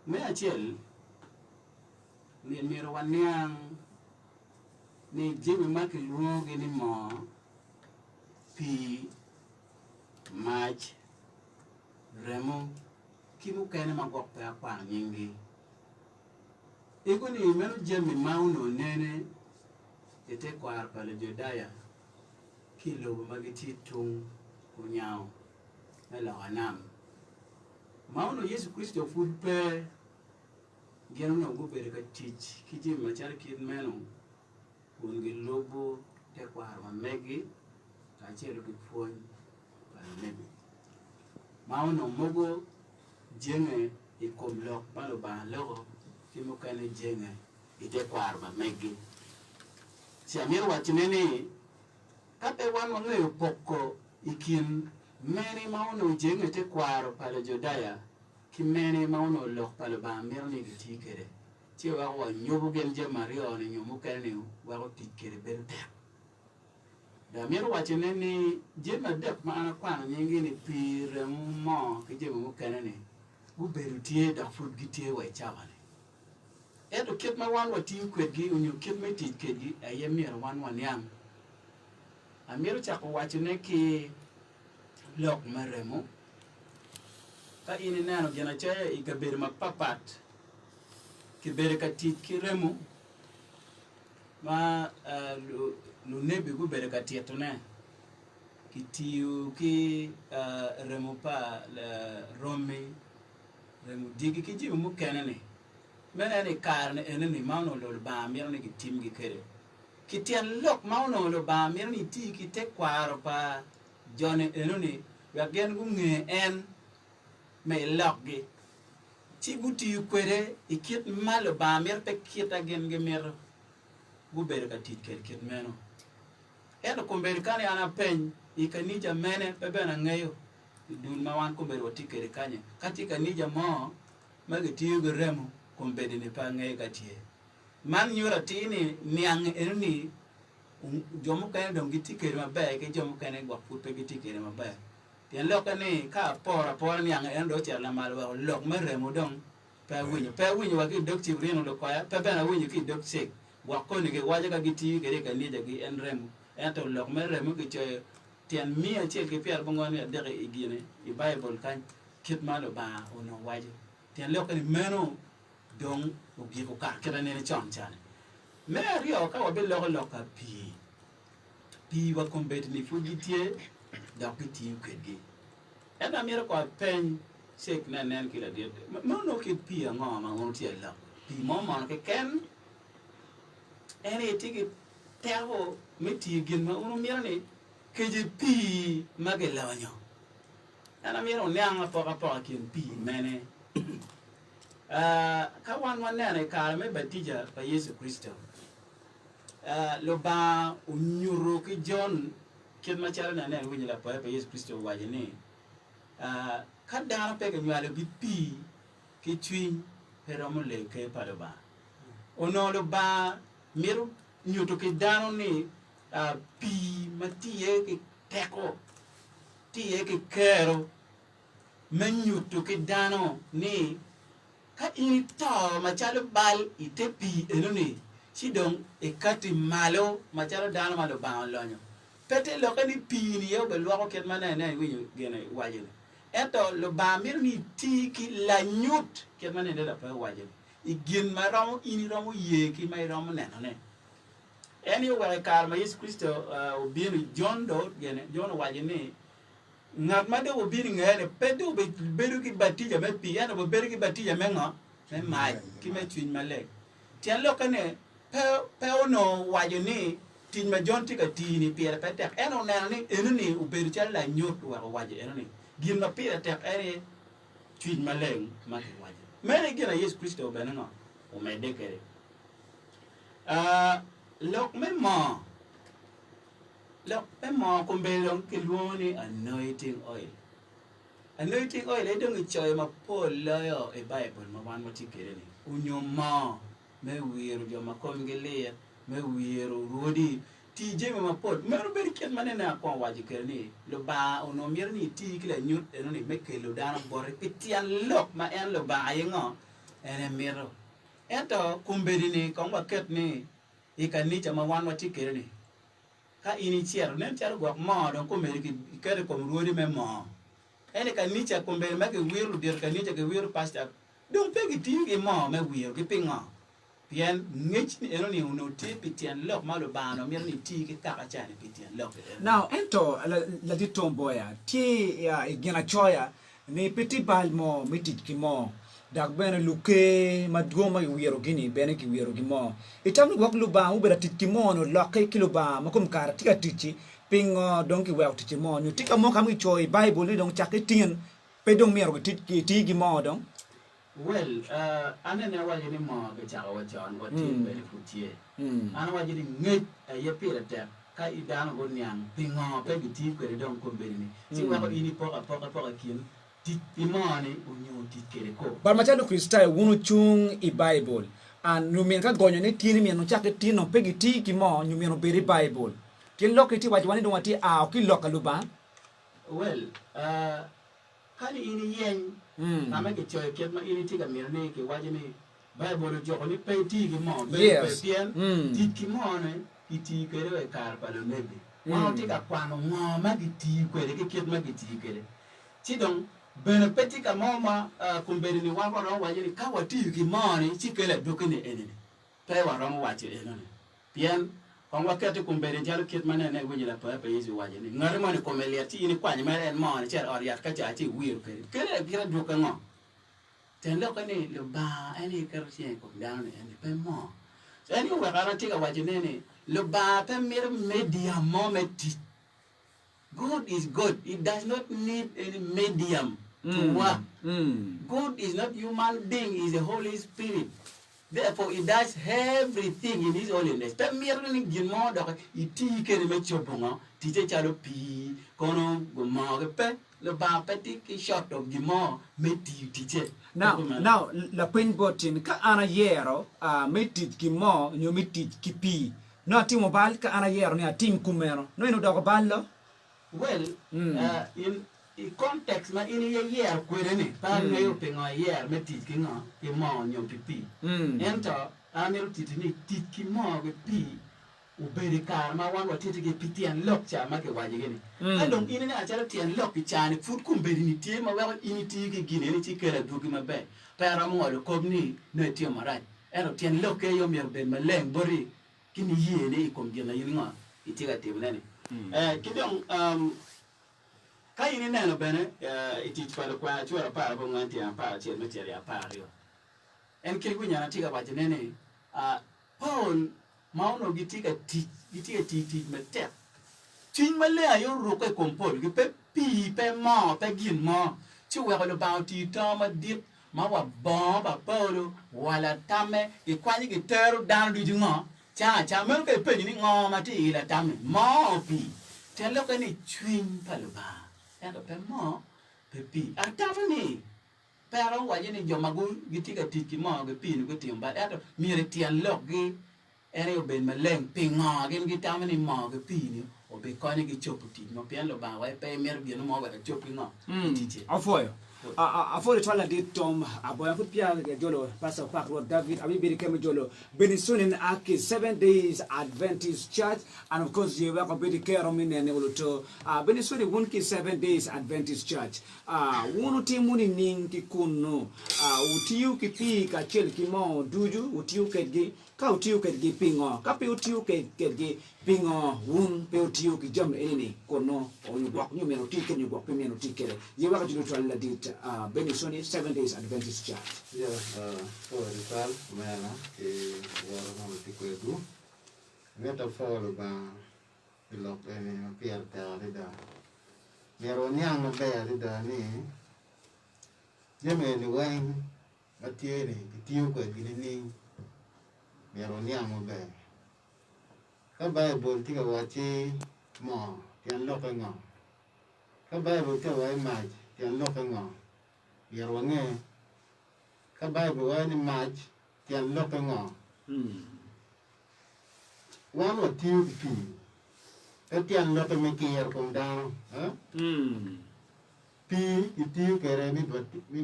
me achel ni miro wanyang ni jimi mak luogi ni mo pi mach remo kimu kene magok pa kwa nyingi iguni menu jemi mauno nene ete kwar pale jodaya kilo magiti tung kunyao mela wanam mauno Yesu Kristo food pe geno no go bere ka teach kiji machar kid meno ungi lobo te kwar ma megi ka chelo ki fon pale megi mauno mogo jenge ikomlok malo ba logo kimo kane jenge ite kwar ma megi si amir wachineni kape wan wangeyo poko ikin meni mauno jenge te kwaro pale jodaya ki meni mauno lok pale ba amir ni giti kere chi wako nyobu gen je mario ni nyomu kene wako tikere berde da amir wachineni jema dek maana kwana nyingi ni pire mo ki jema mukene ni guberu tie da food gitie wa chabane eto kit ma wan wati kwedgi unyo kit me tit kedgi ayemir wan yam amir chako wachine ki lok maremo ka ini nano gena chaya ikaber mapapat kibere ka tit ki remo ma lu nebi gu bere ka tietune ki tiu ki remo pa romi remo digi ki jimu mu kenene mene ni karne eneni mauno lo ba mir ni tim gi kere ki tien lok mauno lo ba mir ni ti ki te kwaro pa jone enoni ya gen gu nge en me lok gi ti guti kwere ikit malo ba mir pe kita gen ge mir gu ber ka tit ker kit meno en ko ber kan ana pen ikanija mene pe bena ngeyo dun ma wan ko ber wati kere kanye kati kanija mo magiti gu remo kumbedi ni pa ngai katie man nyura tini niang enni jomu kane dong giti kere mabe ke jomu kane gwa pupe giti kere mabe tien lokane ka pora niang en do chela mal wa lok meremo dong pa winyo wa ki dok tibrino lo kwa pa bana winyo ki dok sek wa ko ni ke waje ka giti kere ka ni jagi en remo eto lok meremo ki che tien mia che ke pier bongon ya dere igine i bible kan kit malo ba ono waje tien lokane meno dong ugi ko ka kera ne chon chan me rio ka wa be lo ka pi wa kombet ni fugitie da kiti kwedi ena mira ko pen sek na nen kila dia mo no ki pi ngo ma ngon tie la pi mo ma ke ken ene tigi teho meti gin ma uno mira ne ke je pi magela wanyo ena mira ne anga pa kin pi mene ka wan nene ka me batija pa Yesu Kristo lo ba unyuro ki John kit ma chala na ne winya la pa Yesu Kristo waje ni ka da pe ga nyale bi pi ki twin pero mo le ke pa lo ba ono lo ba miru nyuto ki dano ni pi matie ki teko tie ki kero menyuto ki dano ni ka ito machalo bal ite pi enoni sidong e kati malo machalo dano malo ba lonyo pete lo ka ni pi ni yo be lo ket mana na wi gene waje eto lo ba mir ni ti ki la nyut ket mana de la pa waje I gin ma ram ini ram ye ki mai ram ne ne anyway kar ma Yesu Kristo o bin John do gene John waje ni ngat ma de o bin ngene pete o be beru ki batija me pi ana bo beru ki batija me nga me mai ki me twin ma le tian lo ka ne pe no waje ni tin ma John ti ka ti ni pier pe tek eno ne ni enu ni u beru cha la nyot wa waje enu ni gin ma pier tek ere twin ma le ma ki waje mere gina Yesu Kristo be no o me de kere lok me ma ko be long ke luoni anointing oil e dong choy ma pol la yo e Bible ma wan ma ti kere ni unyo ma me wiru jo ma kom gele me wiru rodi ti je ma pol me ro ber ken mane na ko waji kere ni lo ba ono mir ni ti kila nyut eno ni me ke lo dana bor pitian lok ma en lo ba yengo ene miro eto kumbedi ni ko ba ket ni I kan ni chama wan ma ti kere ni ka ini chier ne chier go ma don ko me ki kere ko rodi me ma ene kan ni cha ko be ma ke wiru dir kan ni cha ke wiru pastor don pe ki ti ki ma me wiru ki pinga pien ngich ni eno ni uno ti pitian lok ma lo ba no mir ni ti ki ka ka cha ni pitian lok now ento la di tomboya ti ya igina choya ni piti balmo mitit ki mo dak bene luke madgoma wiero gini bene ki wiero gimo itam wak lu ba ubera tit ki mo no lokke ki lu ba makum kar tika tichi pingo donki wel tichi mo ni tika mo kam choi Bible ni dong chaketin pe dong miero tit ki ti gi mo dong well ana na waje ni mo ga cha wa jon wa ti be ni futie ana waje ni nget ye pira te ka I dan go nyang pingo pe gi ti ko dong ko be ni ti wa ko ini po kin ti imani unyo ti kere ko bar machado kristai wunu chung I Bible an numien ka gonyo ni tini mien no chake tino pegi ti ki mo numien no beri Bible ki loke ti wajwani do wati a ki loka luba well kali ini yen na me ke choy ket ma ini ti ka mirne ke waje ni Bible jo ko ni pe ti ki mo be pien ti ki mo ne ti kere we kar pa lo nebe wa ti ka kwano ngo ma ki ti kwere ke ket ma ki ti kere ti dong bene peti ka mama kumberi ni wa ro wa yini ka wati ki mani chikele dokene enene pe wa ro wa ti enene bien kon wa kete kumberi jalo kit manene wini la pa Yesu wa yini ngare mani komelia ti ni kwani mare en mani cher or ya ka cha ti wir kere bira doka ngo ten lo kani lo ba ani kar chi ko down ene pe mo so ani wa ra ti ka wa yini ne lo ba pe mir media moment. God is God. It does not need any medium to work. God is not human being, He is the Holy Spirit. Therefore, He does everything in His holiness. But merely gimo da iti kere me chobonga, tite chalo pi, kono goma pe le ba petit shot of gimo me tite. Now la pen botin ka ana yero metit gimo nyo metit kipi. No ati mobile ka ana yero ni atim kumero. No ino da ko ballo. Well, in context ma ini year kwene pa ne yo penga year metit kinga ke mo nyo pipi ento anel titini titki mo ke pi u beri kar ma wan wa titki pitian lok cha ma ke waje gene along ini na achara tian lok pi chani fut kum beri ni tie ma wa ini ti ke gine ni ti kera du ki ma be para mo lo kobni ne tie marai eno tian lok ke yo mer be ma leng bori kini ye ne kom gena yinga itiga timnene kidong ka ini neno bene iti falo kwa chura para bo nganti para chen me tere para yo en ke gunya na tiga waje nene Paul mauno gitiga ti me te tin male ayo ro ko kompol ge pe pi pe ma pe gin ma chi we ko ba ti ta ma dip ma wa ba Paulo wala tame e kwani ge teru dan du jinga cha me ke pe ni ngo ma ti la tame ma pi ten lo ka ni twin palba endo pe mo pe pi atavani pero wa yini jomagu gitiga tiki mo ge pi ni giti mba endo mire tian lo gi ere ben meleng pinga gen gitamani mo ge pi ni o be ko ni gi chopu ti no pian lo ba wa pe mer bi no mo ba chopu no ti ti afoyo afore twala de tom aboya futpia jolo pastor Park Road David abibiri keme jolo benisunin aki 7 days Adventist church and of course you were be care min ne uluto benisuni wonki 7 days Adventist church wonu timuni ninki kuno utiu kipi ka chel kimo duju utiu kedgi ka utiu kedgi pingo ka pe utiu kedgi pingo wun pe utiu ki jam enini kono o you walk you meno ticket you walk meno ticket you were jolo twala dit Benisoni 7 days Adventist church. Yeah, for the tal, mana, war mo tikwedu. Ngeta follow ba ilok ni pier ta da. Mero nyang be da ni. Yeme ni wen atie ni tiu ko gini ni. Mero nyang be. Ka Bible ti ka wachi mo, tian lo ka ngo. Ka Bible ka wa ma, tian lo ka ngo. Yero nge ka Bible wa ni match tian lo ka ngo wa mo tiu pi e tian lo ka me kier kom da pi i tiu kere mi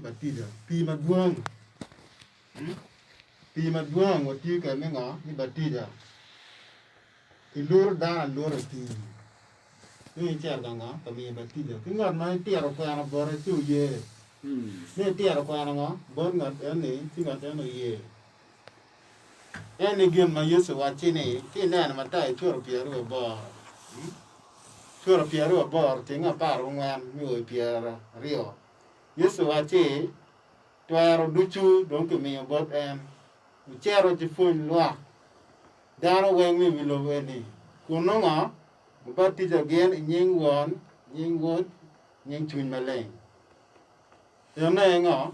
batida pi maduong o tiu ka me ngo mi batida i lur da lur pi ni cher da ngo ka mi batida ki ngot ma tiero ko ana bore tu ye ne tiara ko ana bon ngat ene tinga tano ye ene gem ma yesu wa chini ti na ma tai choro piero bo choro piero bo tinga paro ngwan mi o piera rio yesu wa chi twaro duchu don ke mi bo en chero ti fun lwa daro wen mi lo weni kuno nga ba ti ja gen nying won nying chun maleng yone ngo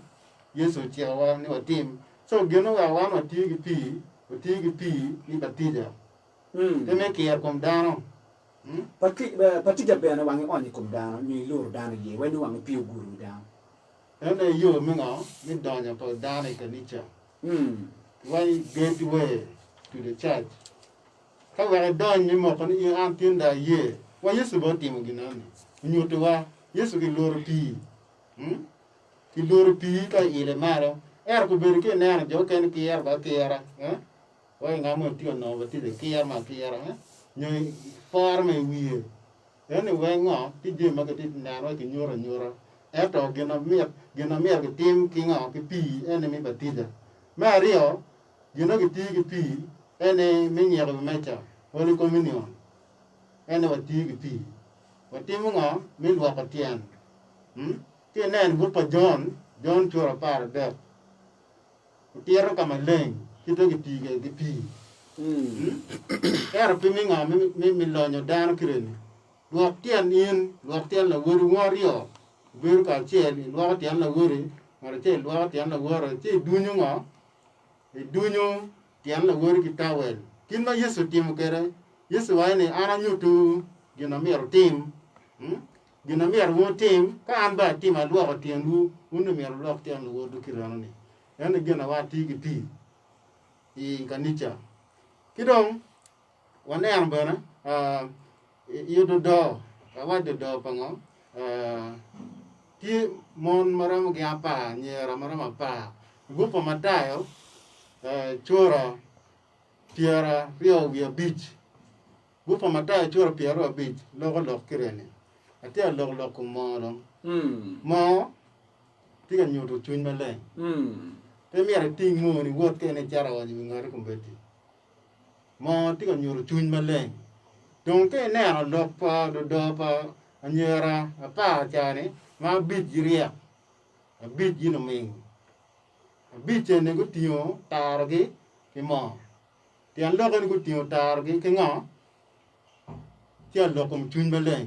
yesu chiawa ni watim so geno wa wan watigi pi ni batija me kier kom dano patija bena wangi oni kom dano ni lur dano ye wenu wangi pi guru dano ene yo me ngo ni donya po dano ka nicha why gateway to the church ka wa don ni mo ko ni antin da ye wa yesu bo timo ginani nyuto wa yesu ki lur pi ki lur pi ka ile maro ko ber ke na jo ken kier ba kiera wa ngamo tio no ba ti de kier ma kiera nyoy forme wiye ene wa ngo ti je ma ke ti na ro ki nyora to gena mier ke tim ki ngo ki pi ene mi ba ti da mario gena ki pi ene mi nyero mecha holy communion ene wa ti ki pi wa ti mo ngo mi lwa ka tian ti nen bu pa John chura par de tiero kama leng kito ki pi pi mi nga mi lo nyo dan kiren luok tian la wori wario ber ka chen luok tian la wori mara che luok tian la wori che dunyo nga dunyo tian la wori ki tawel kin ma yesu tim kere yesu wa ni ana nyutu gina mier tim gina mier wo tim ka an ba tim a luok tian lu unu mier luok tian la wori kirano ni ene gina wa ti ki pi i kanicha kidong wane an bana yodo do wa do pango ti mon maram gya pa nyera maram pa gupo matayo chora piera rio via beach gupo matayo chora piera beach logo lok kirene atia lok ko mo ti ga nyoto chuny male te miere ting mo ni wot kene chara wa ni ngare kumbeti mo ti ga nyoro chuny male donc ne ana lok pa do pa anyera pa chane ma bit jiria bit yino ming bit ne go tio targi ki mo ti an lok ni go tio targi ki ngo ti an lok kum chuny male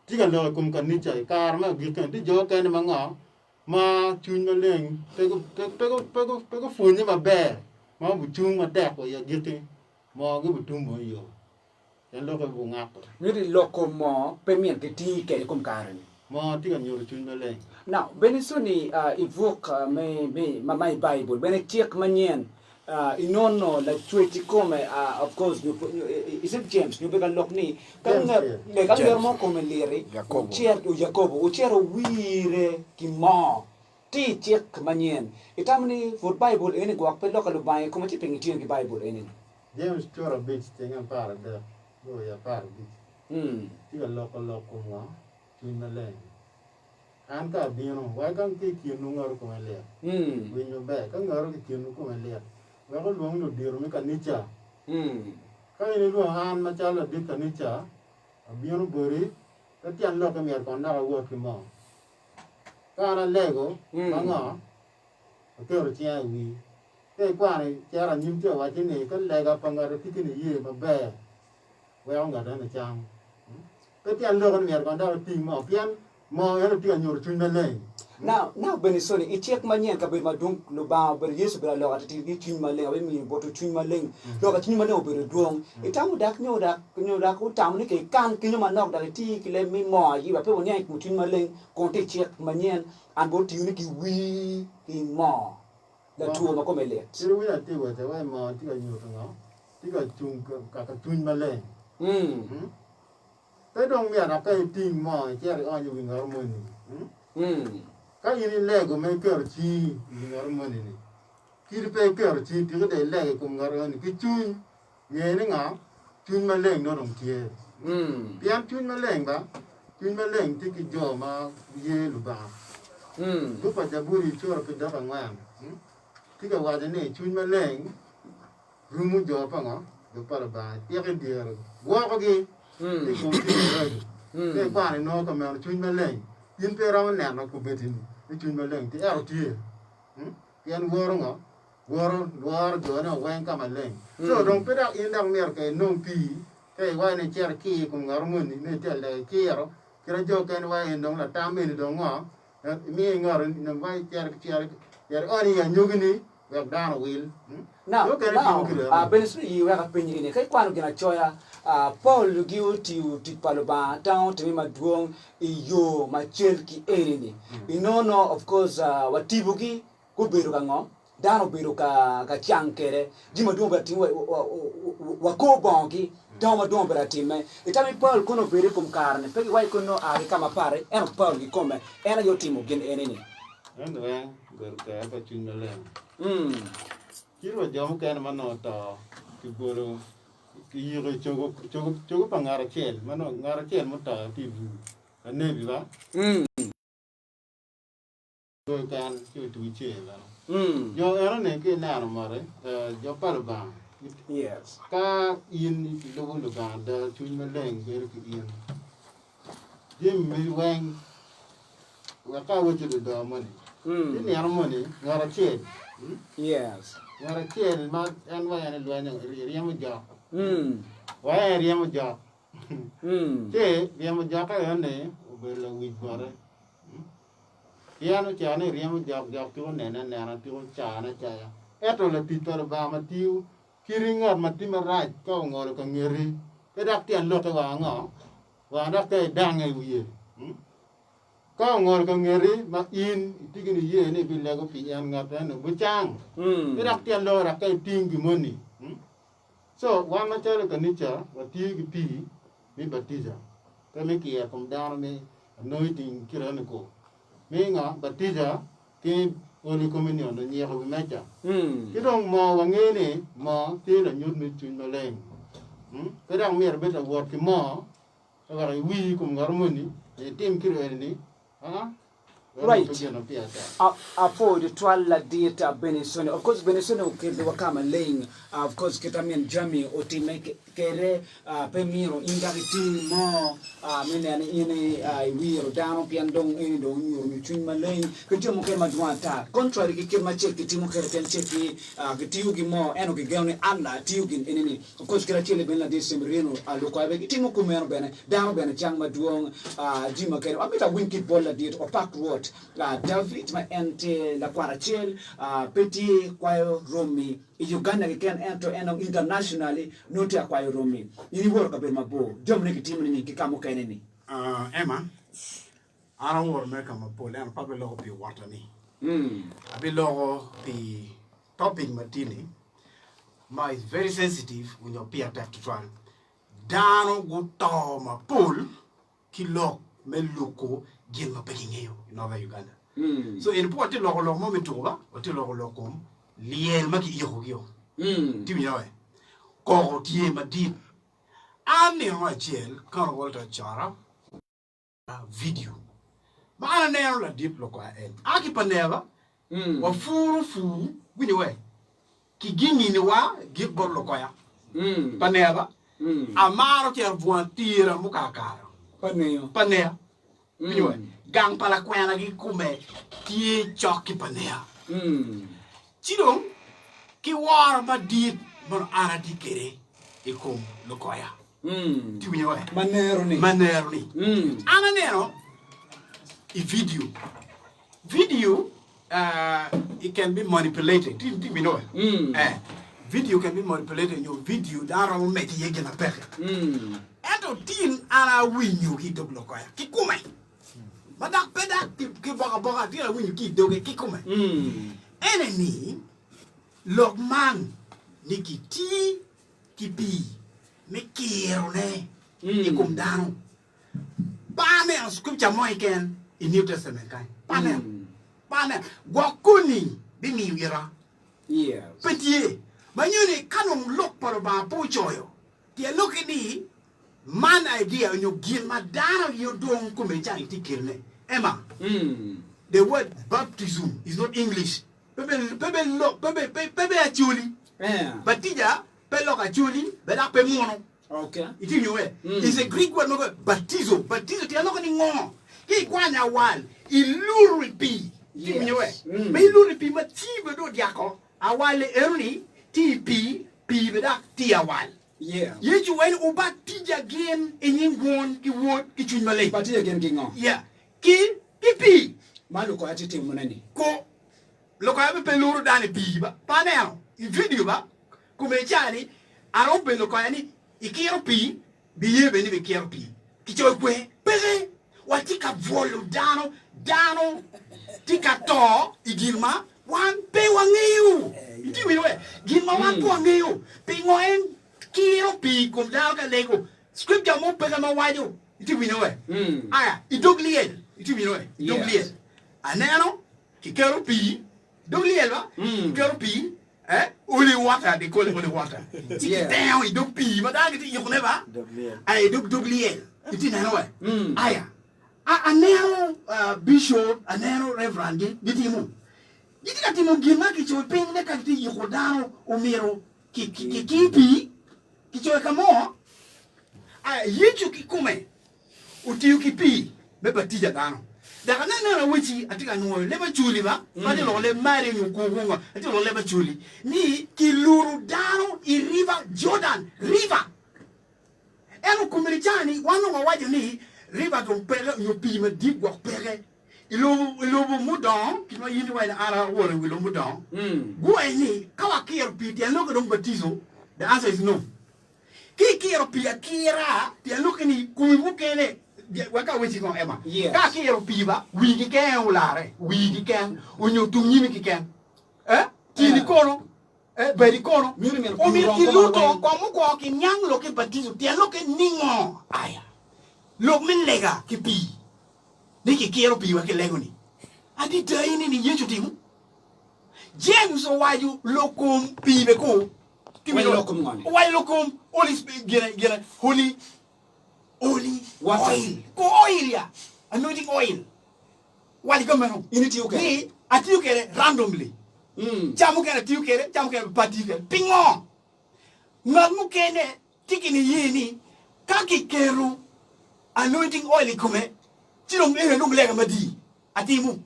ti ga lok kum kan ni chai kar ma gi kan ti jo kan ma ngo ma chuny male pe go fu ni ma be ma bu chung ma de ko ya gi ti mo gi bu tum mo yo yan lok bu ngap ni loko mo pe mien ke ti ke kom karan mo ti ga nyoro chuny male now benisoni evoke my bible when I check manien inono la chweti come of course is it James you bega lokni kan de kan yer mo come liri Jacobo uchero wire ki mo ti chek manien itamni for Bible ene gwak pe lokalo bai kuma ti pengi ki Bible ene James chora beach tenga para de go ya para beach ti ga loko wa tin na le an ka bino wa kan ki nu ngor ko le wi no be kan ngor ki nu ko le wa ko luong no diru mi kanicha ka ni lu han ma cha la di kanicha bino bori ka tian lo ka mer kon na wo ki mo ka na lego ma nga ko ro chia wi cái qua này cha là nhím chưa và cái này cái này gặp bằng cái này gì mà bè quay ông ở đây là chăng cái tiền lương con miệt còn đâu tìm mà phiền mà cái là tiền nhiều chuyên bên này now Benisoni ichek manien ka be madung lo ba ber yesu bela lo ati ti chuyên ma le mi boto chuyên ma le lo ka chuyên ma le ber duong itamu dak nyoda ko tam ni ke kan ki nyoma nok da ti ki le mi mo yi ba pe woni ai ku chuyên ma le ko te chek manien an bo ti ni ki wi ki mo la tuo ma come le ti wi na ti wa te wa mo ti ga nhiều thằng ti ga chung ka chuyên ma le cái đồng miệt là cái tìm mo che ri on yu ngor mo ni cái gì lệ của mấy cờ chi ngor mo ni ki ri pe cờ chi ti ga de lệ của ngor ni ki chui ye ni nga chuyên ma le no dong tie pian chuyên ma le ba chuyên ma le ti ki jo ma ye lu ba ku pa ja buri chora pe da ba ngam ti ga wa de ne chuyên ma le ru mu jo pa nga do pa ba ti ga di ra wa ko gi ti ko ti ra ke pa ni no ka ma chuyên ma le yin pe ra ma na no ku be tin ti chuyên ma le ti a ti pian wo ro nga war jo na wen ka ma le so dong pe da in dang mer ke no pi ke wa ne cher ki ku ngar mun ni ne te le ki ro kira jo ken wa in dong la ta me ni dong ngo mi ngar ni wa cher oni ya nyugini wa da no wil now Benisoni yi wa ka penyi ne kai kwano gina choya Paul giu ti paloba town to ma duong iyo ma chel ki eni inono of course watibugi ku beru ka ngo dano beru ka chankere jima duong ba tin wa ko bongi daw ma duong ba tin me itami Paul kono beru kum karne pe wai kono ari kama pare en Paul gi come ena yo timo gen eni en wa beru ka ba chuyên ma le kiro jom ken ma no to ki boro ki yiro chogo pa ngara chen mano ngara chen mo ta ti bu ane bi ba go kan tu che la yo era ne ke na no mare yo pa ba yes ka yin lo ba da chu me leng be ki yin dim mi wen wa ka wo che do mo ni ni ar mo ni ngara chen yes ngara chen ma an wa ne lo ne ri mo jo wa ri mo jo che ri mo jo ka ne be lo wi bare piano cha ne ri mo jo tu ne na tu cha na cha eto le pitor ba ma tiu kiringat ma ti ma ra ko ngor ka ngeri ke dak tian lo ta wa ngo wa dak te dang e wi ko ngor ka ngeri ma in ti gi ni ye ne bi le ko pi yan ngat ne bu chang ke dak tian lo ra ka ting gi mo ni so wa ma cha ka ni cha wa ti gi pi mi batiza ka me ki ya kom da me anointing kira ne ko me nga batiza ke Holy Communion ni ya ko me cha ki dong mo wa nge ne mo ti la nyut mi chun ma leng ke dang mer be ta wot ki mo ta ga wi kum ngar mo ni e tim kiro ni right for the twala data Benisoni of course Benisoni ukende wakama laying of course kitamen jami otime kere pemiro ingaritin mo mene ini wiro dano piandong ini dong nyur mi chun malay kitimo ke madwanta contrary ke ma check kitimo ke tel check kitiugi mo eno ke gawni alla tiugi ini of course kira chele ben la desembrino aloko abe kitimo kumero bene dano bene chang maduong jima kere abita winkit bolla dit o pack road David ma ente la Kwarachel Petit kwayo Romi Uganda can enter internationally note kwayo Romi ini work abe mabo jom ne kitim ni kikamo keneni Emma aran wor me kama pole an pabe logo pi watani abi logo pi topic matini ma is very sensitive when your peer tap to try. Dano go to ma pool kilo me loko gil ma pekingeyo in Northern Uganda. So in po ti loko loko mo mituba o ti loko loko liel ma ki yo. Ti mi nawe. Ko ti ma di. Ani wa jel kan Walter Chara video. Ma ana ne la deep loko en. Aki paneva wa furu wini we. Ki gini ni wa gib bor loko ya. Paneva amaro ti avuantira mukakara. Panea. Minwe. Gang pala kwena gi kume tie choki panea. Chidong ki war ba dit mon ara di kere e kom lokoya. Ti minwe. Manero ni. Ana nero I video it can be manipulated. Ti minwe. Video can be manipulated. Your video dara mo meti yege na peke. Eto tin ana winyu ki dog lokoya. Ki kume. Badak pedak ki boka ti winyu ki doge ki kume. Enemy logman ni ki ti ki pi me kiro ne ikum dano. Pane an scripture mo iken in New Testament kai. Pane gwakuni bi mi wira. Yes. Petie manyuni kanong look para ba po choyo. Ti look ni man idea when you give madana you don't come iti kirne. Emma. The word baptism is not English. Pebe actually. But tija pelok actually beda pe mono. Okay. Iti niwe. It's a Greek word baptizo. Baptizo ti anoko ni ngo. Ki kwanya wal iluripi. Iti niwe. Me iluripi ma tibe do diako. Awale erni TP pi beda ti awal. Yeah. You when uba tija again in England ki word ki chun malay. Pati again kingo. Yeah. Ki pi. Malu ko ati timu nani. Ko loko ya pe luru dani pi ba. Panel. In video ba. Kumechani arope loko ya ni ikiro pi biye beni be kiro pi. Kicho kwe pere watika volo dano tika to igilma wan pe wangeyu. Iti wiwe gilma wan po wangeyu. Pe ngoen kiro pi kum dao ka lego scripture mo pega ma wajo iti winowe aya idogliel iti winowe idogliel aneno ki kero pi dogliel ba kero pi only water they call it only water tiki down idog pi ma da iti yokne ba ay dogliel iti nanowe aya aneno bishop aneno reverend iti mo iti ka timo gima ki cho ping ne ka ti yokodano omiro ki pi kichoe kamo yichu kikume utiyu kipi beba tija dano daga na wichi atika no leba chuli ba pale lo le mari nyukunga ati lo leba chuli ni kiluru dano I river Jordan river eno kumirichani wano wawaje ni river to pere nyupi me deep go pere ilo mudon kino yindi wa na ara wore wilo mudon go ni kawakir piti eno ko baptizo the answer is no kiro pia kira dia lukini kumukene waka wechi ko ema ka kiro piba wigi ken ulare wigi ken onyo tumnyimi kiken tini kono beri kono o mi iluto ko mu ko ki nyang lo ke batizo dia lo ke ningo aya lo min lega ki pi ni ki kiro piwa ke lego ni adi dai ni yechu timu James o waju lokum pibe ko Why lokum ngani? Why lokum? Holy Spirit, get holy water. Oil. Go oil ya. Anointing oil. Why come on? Unity okay. Ni ati you get randomly. Jamu kere ati you get jamu kere party kere. Pingo. Ngamu kene tikini yini kaki keru anointing oil come. Chilom ere nung lega madi. Ati mu.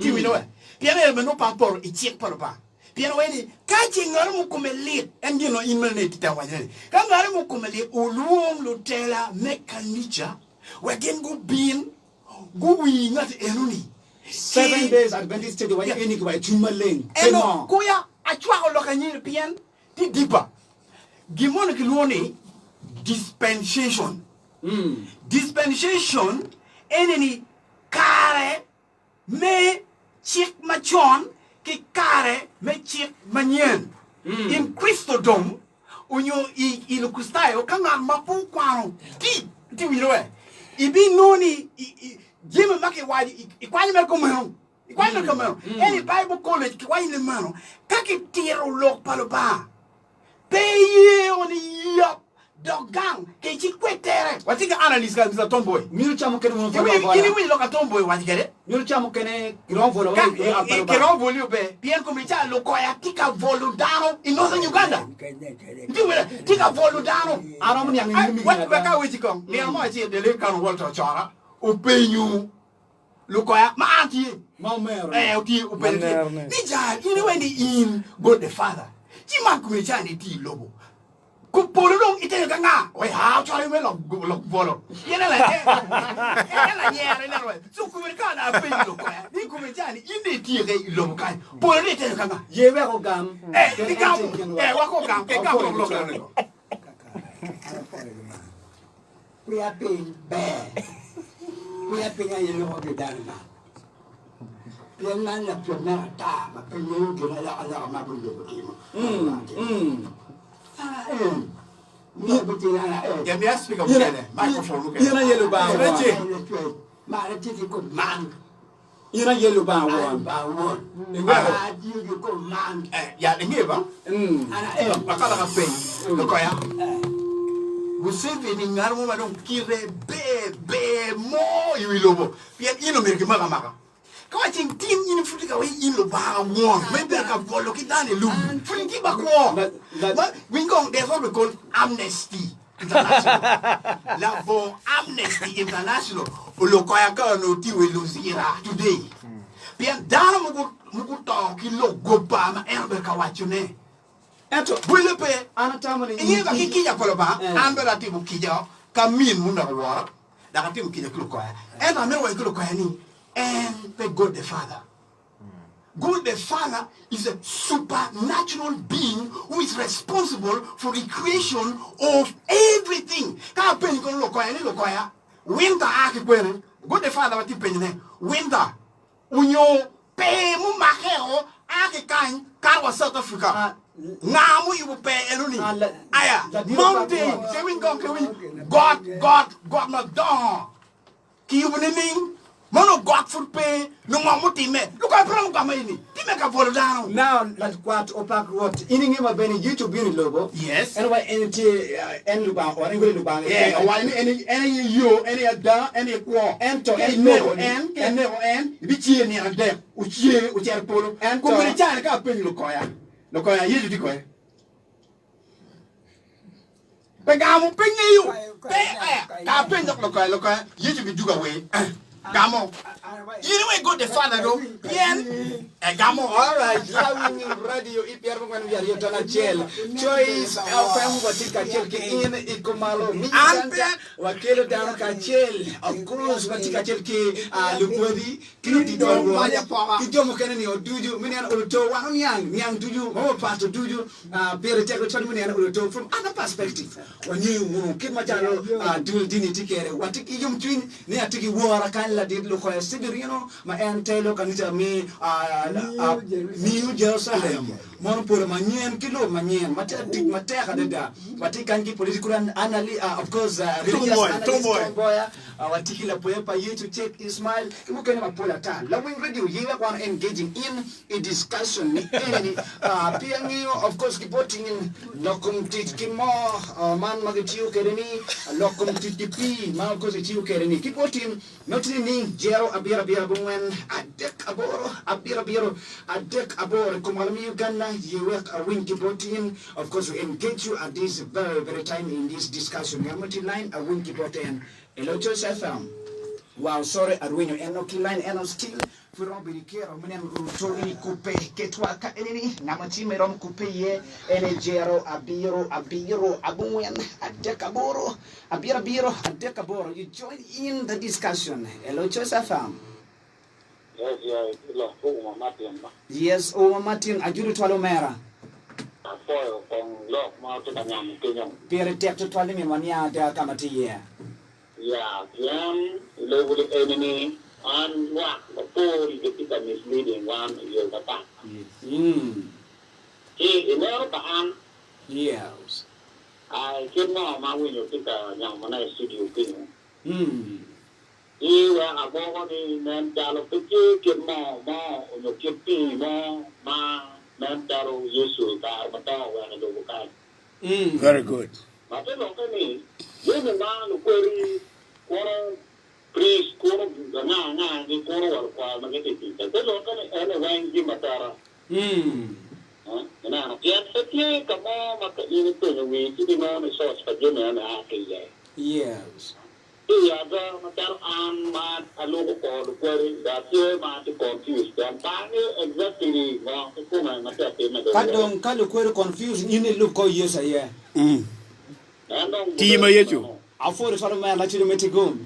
Ti we know. Piano me no passport I check pa. Piano weni kachi ngarumu kumelit endino imene titawanyani ka ngarumu kumelit uluong lutela mekanicha wegen go bin go wi ngati enuni 7 days Adventist Church wa eni kwa chumaleng eno kuya achwa lo kanyiri pian ti dipa gimono kiloni dispensation dispensation eneni kare me chik machon ki kare me chik manyen in Christendom unyo ilo kustayo kanga mapu kwano ti wiroe ibi noni jeme make waji ikwani me komero ikwani me komero any Bible college kwani le mano kaki tiro lok paloba peye oni yop dogang ke chi kwetere watika analyse ka bisa tomboy miru chamo kene mo kini wi loka tomboy wani kere miru chamo kene kiron volo kiron volo be bien come cha lokoya tika volo dano in northern Uganda tika volo dano arom yang mi weka wi tikong ni mo chi de le kan wolto chora o penyu lokoya ma anti ma mero oti o penyu ni ja ini when in God the Father chi ma come cha ni ti lobo kupolo dong ite kanga oi ha chore me lo volo yena la nyere na ro so kumerika na pe lo kwa ni kumejani inde tie ke lo kai polo ite kanga yewe ko gam ni gam wa ko gam ke gam lo kan ko kuya pin be kuya pin ya lo ke dana pian na ta ma pe yo ke la ala ma bu lo ni betul ana ya mi speak of Ghana microphone look yena yelo ba ma la ti ko man yena yelo ba won ni wa di ko man ya ni ba ana bakala ka pe lo ko ya Museveni ni ngar mo madon kire be mo yilobo pian ino merke maka Kawa ting tin in Africa we in lo ba won. Maybe I can follow it down the loop. Free back war. We go there's what we call Amnesty International. La for Amnesty International. Olokoya ka no ti we luzira today. Bien dana mugo to ki lo go ba ma erbe ka wachune. Eto bule pe anatamani ni ba ki ya ko ba ambe la ti bu ki ja kamin mu na wa. Da ka ti bu ki ja ko koya. Eta me wa ko koya ni and the God the Father. God the Father is a supernatural being who is responsible for the creation of everything. Winter akikwere. God the Father wati penye. Winter. Unyo pe mu makero akikan karwa South Africa. Ngamu you pe eruni. Aya. Mountain. God not done. Ki yubuning. Mono God food pay no mamuti me. Look at problem kama ini. Ti me ka follow down. Now like what opak what iningi mabeni YouTube bini lobo. Yes. And why en lubang or ngwe lubang. Yeah, why any you any ada any kwa. Ento en bichi ni ade. Uchi polo. En ko mi cha ka pe lokoya. Lokoya yeju di ko. Pegamu penye you. Ka pe lokoya yeju bi duga we. Gamo. You know where God the Father go? Bien. Gamo. All right. Lawing radio ipiar mwan biar yotana chel. Choice FM watika chel ki in ikomalo. Ampe. Wakelo dano ka chel. Of course watika chel ki lukwadi. Kiti dongo. Kijomo kene ni oduju. Mini an uluto wang nyang duju. Mama pasto duju. Pere teko chon mini an uluto from other perspective. Wanyu mu kimachano dual dini tikere. Watiki yum twin ni atiki wara kan la did look at Sidirino, my aunt Taylor can tell me New Jerusalem, Monopol Manian Kilo Manian, Matera Deda, Vatican political analysis, of course, religious tomboy, Watikila Poepa, you to take Ismail, you can Polata, loving radio, you are engaging in a discussion, PNU, of course, reporting in Locum Titkimo, Man Magatiu Kereni, Locum TTP, Malcos Kereni, keep watching, not ni Jero Abira Bungen, Adek Abor, Kumalami Uganda, you work a winky protein. Of course, we engage you at this very time in this discussion. Yamati line, a winky protein. Hello, Joseph FM. Wow, sorry, Arwino, Enoki line, Eno still. Furobi Kero, Minan Tori Coupe, Ketwaka, Enemy, Namati Merom Coupe, Ene Jero, Abiro, Abuen, Adekaboro, Abiro, Adekaboro. You join in the discussion. Hello, Joseph. Yes, Martin, Ajuru Twalomera. Pere Tecto Twalim, Mania, Kamati. Yeah, level enemy. And what before you get misleading one year back. Inero Bahan, Yes. I came on my window to the young man studio. Hmm. You are a body, man, Dalo Piki, get more, or you keep more, man, Dalo, Yesu, Mata, and the Wukai. Very good. But I don't mean, you're the man who query, quarter, priest, quarter, the quarter or quite magnetic. They don't any way, give Matara. Hmm. Now, yet, come on, Maka, you put away, keeping on the source for dinner and happy. Yes. Iya, macam amat alu ko query that you might confused. Dan tanya exactly what aku macam apa Kadang kalau kau confused, ini look kau yes saya. Tima yechu. After the man like you to go.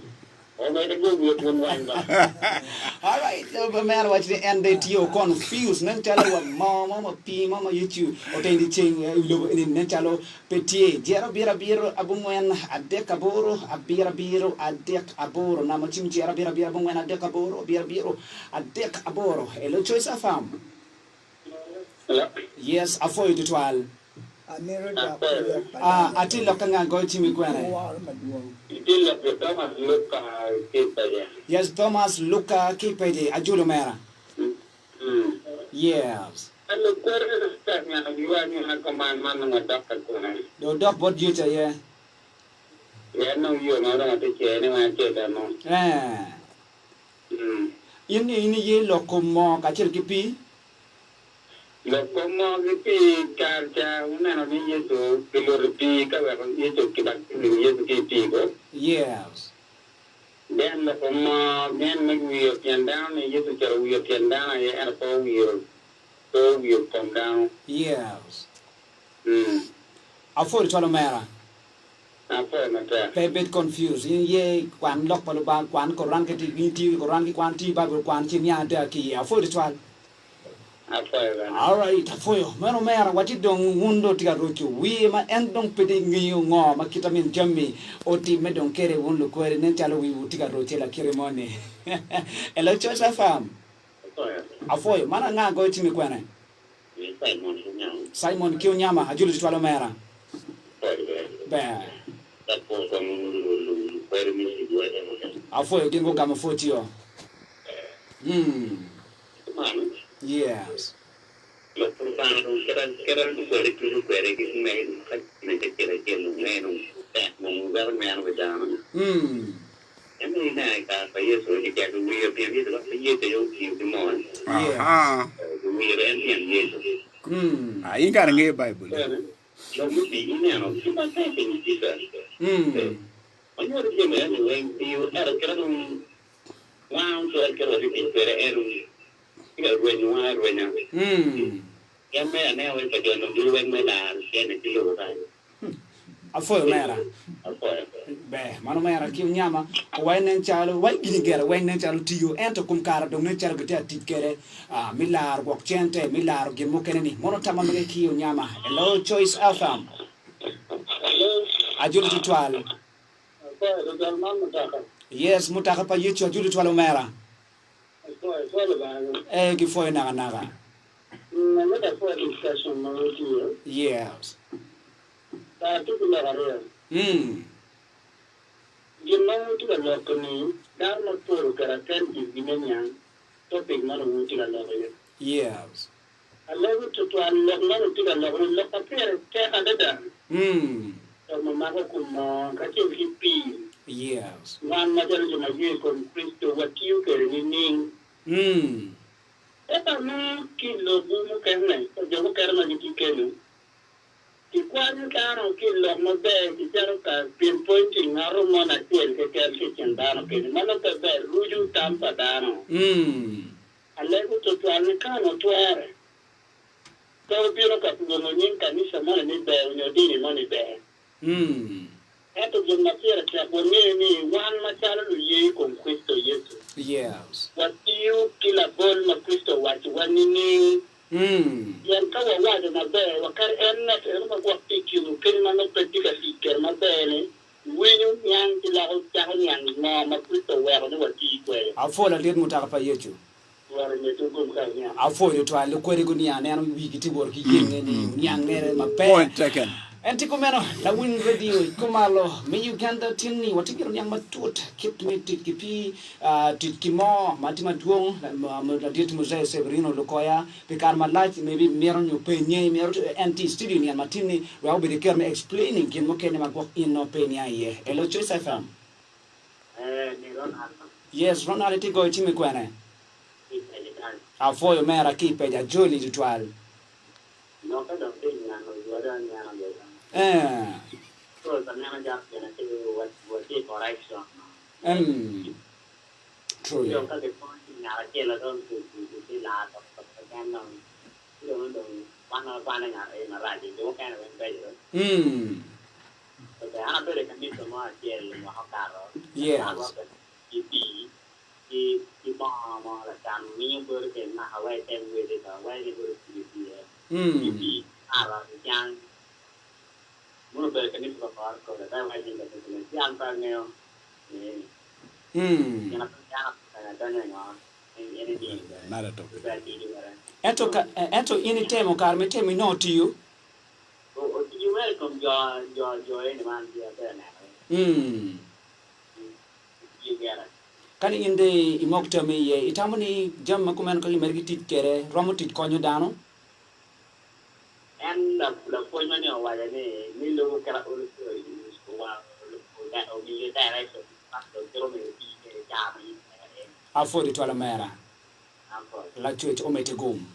Oh, may go with one wine. All right, so man, watch the end that you confused. Nang chalo wa mama pi mama YouTube. O tay di ching ulo ini nang chalo peti. Jero biro abungwen adek aboro abira biro adek aboro. Nama chim jero biro abungwen adek aboro biro adek aboro. Hello choice afam. Yes, afo itu tual. Ati lokanga go chimi kwane. Yes, Thomas Luca Kipede, Ajulo Mera. Yes. The dog what you say, yeah? Yeah, no, you're not going to take any Eh. Ini ye lokomo kacil kipi. Lokomo kipi karja una ni yesu kiloripi kawa yesu kibak yesu kipi go. Yes. Then lokomo then make we up and down yesu kero we up and down and so we come down. Yes. Afo itu mera. Apa mata? Bit confused. Ye kwan lok paluba kwan koran keti TV koran ki kwan ti Bible kwan chinya ada ki afo itu tual. All right, afoyo. Mano mera wati dong wundo tiga rocho. We ma endong pedi ngiyo ngo ma kita min jammi oti medong kere wundo kwere nentalo wi tiga rocho la kiremone. Hello choice fam. Afoyo mana nga go chimi kwana. Simon kiu nyama ajulu twalo mera. Ba. Afoyo dingo kama 40 Yes. You got a Bible. Afoyo mera. Be, mano mera kiu nyama, wainen chalo, wai gini gera, wainen chalo tiyo, ento kumkara dong nen chalo gete atikere, milar wak chente, milar gimu keneni, mono tama mege kiu nyama. Hello, Choice FM. Ajulu tutual. Yes, mutaka pa yichu ajulu tuwalo mera. Kifoyo naga. Yes. Gimana tu kalau kini, karena puru keratan di dunia, topik mana mungkin kalau ya. Yes. Allah tu Allah mana tu kalau Allah tapi ada dah. Kalau mana kuma kacau hippie. Yes. Wan macam tu macam kon Kristo wakiu kerana ni. Eta no kilo bumu kerne, jogo kerna di kikenu. Kwan karo kilo mo be ki jaro ka pinpointing ngaro mo na tiel ke ker ki chendano ke mano pe be ruju tampa dano. Ale ko to tuan kano tuare. Ko biro ka puno nyin kanisa mo ni be unyo dini mo ni be. Eto jomna tiere ka boni ni wan machalo ye con Cristo Yesu. Yes. Watiu kila bol ma Cristo wati wanini. Yan kawa wada na be wakar enna ma wakti kilu ken ma no petika siker ma bene winyu nyang kila ho tahan yang na ma Cristo wa no wati kwe. Afola liet mutaka pa yechu. Wala ni tu gum ka nya afo yo to ale ko rigo ni ane wi kiti bor ki kenge ni nyang nere ma pe Point taken. enti kumeno la win radio kumalo me Uganda tinni watigiro nyang matut kip me titkipi titkimo matima duong la dit muzee Severino Lukoya pikar malach maybe mero nyu penye mero anti studio ni matini wa be de me explaining kin mo kenya magwak in no penya ye elo choice fm ni Ronald yes Ronald tigo chimi kwene afo yo mera kipe ja joli jutwal no ka do tin na no yora nya na yo so también ya tiene que what correction true yo ka de point na la que la don tu la to ka no yo no pana na na ra de yo ka na ben yoแต่อันนั้นเป็นการที่สมมติเกี่ยวกับเขาการเราที่มาละการมีเบอร์เต็มมาเอาไว้เต็มเวทีเอาไว้ในบริษัทที่เราจังมันเป็นการที่สมมติก็ได้ไว้ในบริษัทที่อันตรายเนี่ยยังนับแต่เนี่ยเนาะNot a topic. Eto ini temo karme temo no to you. You welcome your anyone here there now. You get it. Kani inde imokta me ye itamani jam makumen ko imergi tit kere romotit konyo dano. And the point on your way ni lo kara ulu wa that o bi direction after kilo me Afodi twala mera. La church omete gum.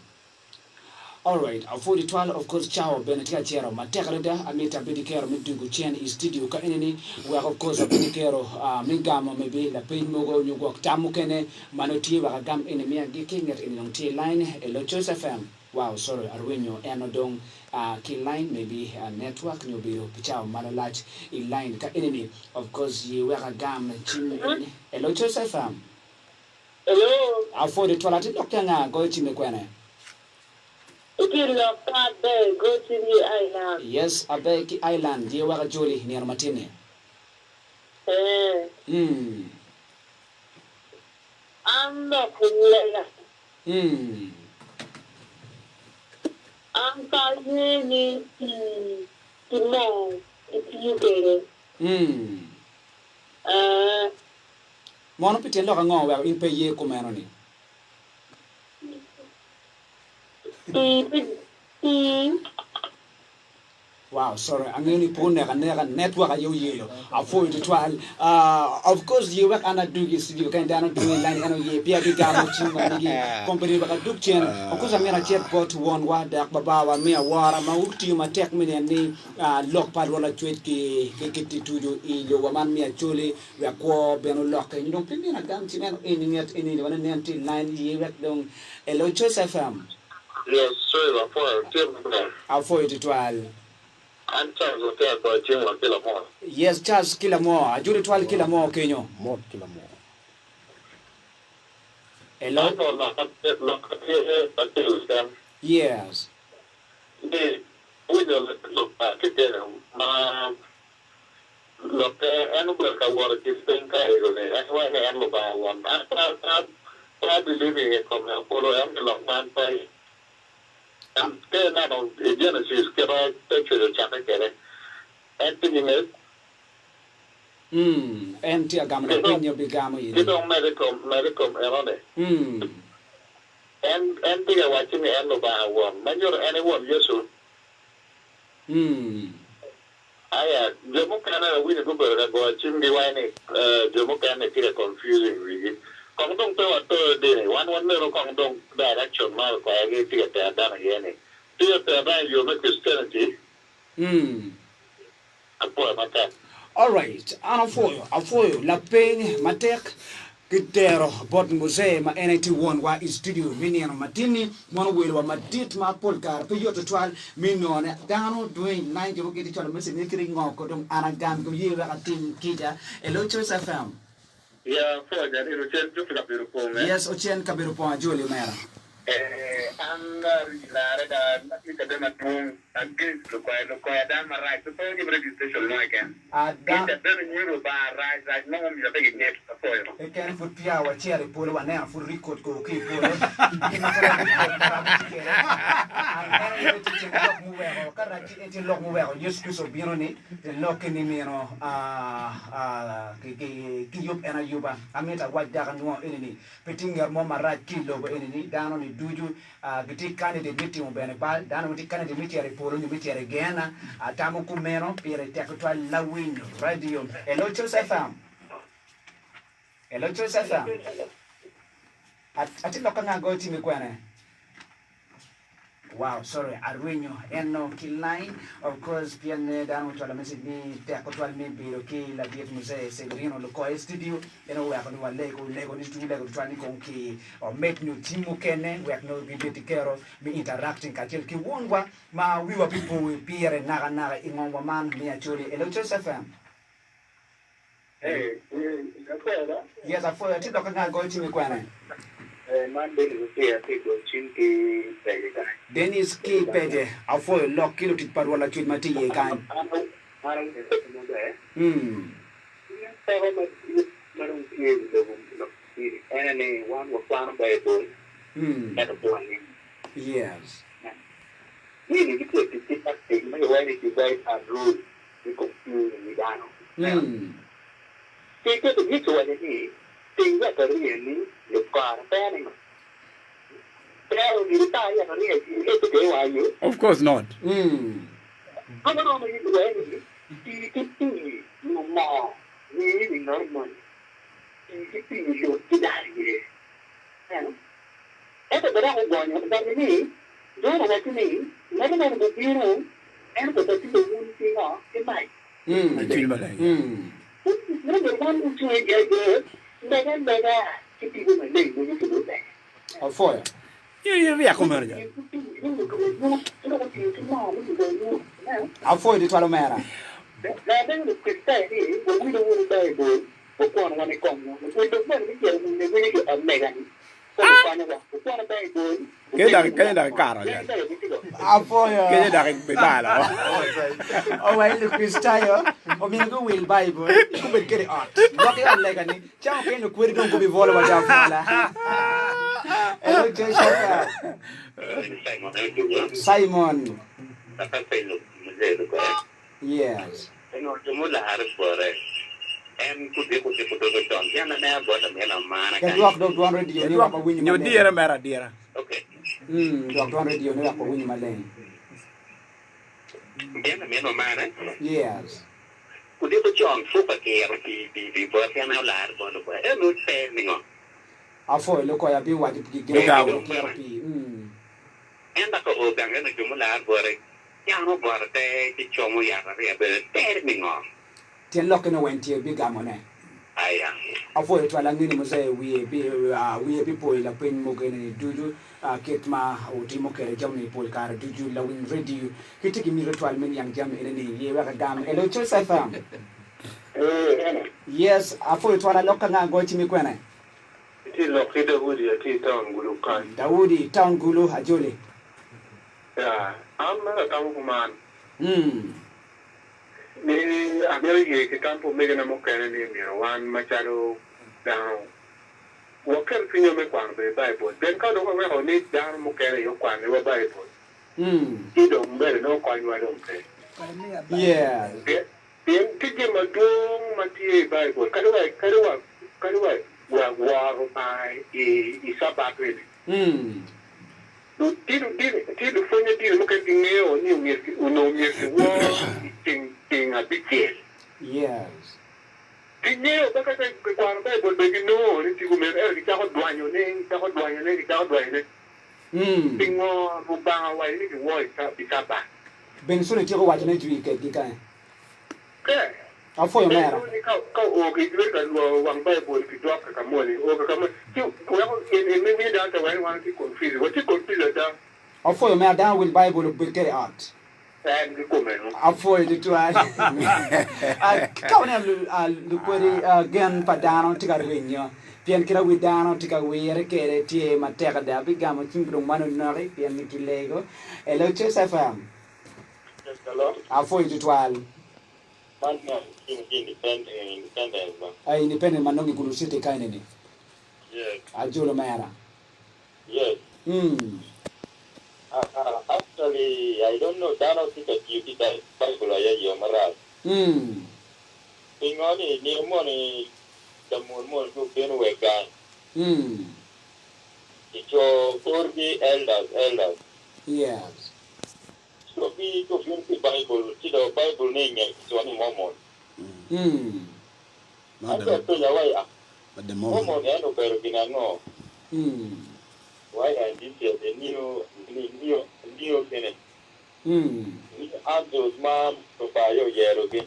Alright, afodi twala of course chao benetia chero matekareda amita bedikero midungu chen is studio ka enini where of course bedikero mingamo maybe la pain mogo nyugo tamu kene manoti wa gam enemy gikinget in long T line elo choice FM. Wow, sorry, arwenyo enodong key line maybe network nyobiro pichao malalach in line ka enemy of course ye wa gam chin elo choice FM. Hello. Afodi twala tidokanga go chime kwene. Go to the island. Yes, Abeki Island. Ye waka joli near Matine. I'm not I'm calling tomorrow if you get it. Mono pite loka ngo in pe ye kumeno ni. Wow, sorry. I'm going to put a network at you. Avoid the trial. Of course, you work on a do you can down do line and ye be a big company like a Duke chain. Of course, I'm going to check got one word that Baba me a war. I'm out to my tech me and name lock parola tweet to you. Woman me a jolly. We are co beno lock and you don't pay me a gun to any yet any one and line ye work down a low choice FM. Yes, sir. I'll for you to trial. And Charles will tell for a chain or kill a more. Yes, Charles Killamore. I do it while Killamore, Kenyo. More Killamore. Hello? Yes. We look back at them. Look, and work I want to think that's why I am about one. I believe it from the follow up the long man by. And then I don't Genesis get all picture the chapter get it. And thinking it. And Tia Gamma, when you become you don't medical error. And they are watching the end of our one. When you're anyone, yes, sir. I Jamukana, we go to Chimney Wine, Jamukana, feel confusing really. Kong dong to a third day, one little Kong dong direction, Mark, I get theater done again. Theater value of Christianity. Alright, I'll for you. La Payne, Matek, Gitero, Bot Muse, my NT1, why is studio, Minion Martini, one will or Madit, my polka, pay you to trial, Minon, down doing 9 you get each other missing, making or Kodum Anagam, go year at Team Kita, a Lotus FM. Yeah, for that, it'll change to the beautiful man. Yes, Ochen Kabirupon, Julie Mara. Lara da kita da tung against lo kaya da marai so to give registration no again. Kita da ni ba rise no mi da big net so yo. E kan fu pia wa chere polo wa na fu record ko ki polo. Ti lok mu wa yes ku so biro ni te lok ni mi no ki yop ena yuba ameta wa daga no enini petinga mo marai kilo bo enini dano ni duju giti candidate meeting mo bene bal dano giti candidate meeting re polo ni meeting re gena atamo ku meno pire tekotwa lawin radio hello FM. Hello, Joseph. Ati loka nga go timi kwene. Wow, sorry, Arwinyo eno kiline. Of course, pian dan utwala message ni te akotwal mi biro ki la diet muse Severino loko studio. Eno we akonu lego ni studio lego twani konki or make new team kene we akno bi betikero bi interacting ka ki wonwa ma we were people we peer naga ingongwa man mi achori. Hello, Joseph. Hey, yes, I thought you look at going to me. Man, Dennis K. Pede, I thought you lock kilo to Parola to Mati kind. Enemy one was planned by a boy. At a point. Yes. You need to take that thing, where did you guys are rude? You confuse me down. Take it to get to any thing that really you've got a fanning. Of course not. I'm not going to do no more. We no money. You get out of here. Everybody has gone up to me. Don't know what to me. Never know the hero. And the thing off in my. Number one to a good, mega, keeping my name when you do that. I'll for you. I'll for you to Talamera. Then the quick say, we don't want to die, but one when it comes, we don't want to get a Megan. Kaya karo yan. Apo yo. Kaya nakikbala. Oh, well, look, Christayo. O mingo will Bible. You could get it out. What you like any? Chow can look where don't go be volatile down. Hello, Simon. Yes. And could be put to John. Yana never got a man of man. Can you walk down 200 you know what win your dear Mara dear. Okay. Walk 200 you know what win my lane. Then a man of man. Yes. Could you put John super care the work and a lad on the way? And no standing on. I'll for look I be what you get out. And the whole thing and the Jumular were a young got a day to show me a standing on. Ten lock in a went here big amone. I am. I for it while I'm going to say we people in a pen mogan dudu, Ketma, or Timoke, Germany, Polcar, dudu, lawin radio, hitting me ritual many young German in a year, a damn. Hello, Joseph. Yes, I for it while I look and go to me when it is located with your tea town, Gulukan. Dawoodi, town Gulu, Ajoli. Yeah, I'm not a town man. Ni America ke campo mega na mokana ni one machado down. Wakar pinyo me kwan be Bible. Then ka do ko ho ni down mokana yo kwan ni Bible. Ido mbere no kwan wa do pe. Yeah. Bien kike madung mati Bible. Kadwa wa pai I sabato ni. Tido fonye tido mokana ngeo ni umir wo ting a big deal. Yes. Tinyo baka sa kwan ba bo be no ni ti ko me e ka ho duanyo ne tingo ru ba wa ni wo ka ba Ben so ni ti ko wa ni ju ke di kan. Ke a fo yo mera ni ka o ke di ka lo wang ba bo ki do ka mo ni o ka mo ti ko me da ta wa ti confuse what ti confuse da a fo yo mera down will Bible be carry out. Avoid to I count lu kweri gen padano tigar winyo pian kira widano tika wire kere tie mateka da bigamo chimbro mano nore pian mikilego hello Chesa fam Hello. afo itwal Man, independent. ai independent manongi kulusite kaineni Yes. ajulo mera Yes. Actually, I don't know. That was because you did that Bible. I am Ingoni ni money the more to be away gun. It's your 40 elders. Yes. So be to finish the Bible. See the Bible name is one moment. I got to the way. But the Moment moment. I know better than I know. Why I did the new Kenneth. Andrew's mom to buy your yellow again.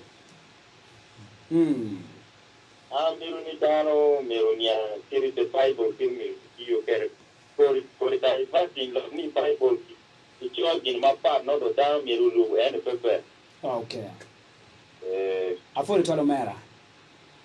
Mirunitano, Mirunia, here is the Bible, give me, you get for the diverting of me Bible. It's your in my part, not the down Mirulu and the pepper. Okay. Afo itwalo mera.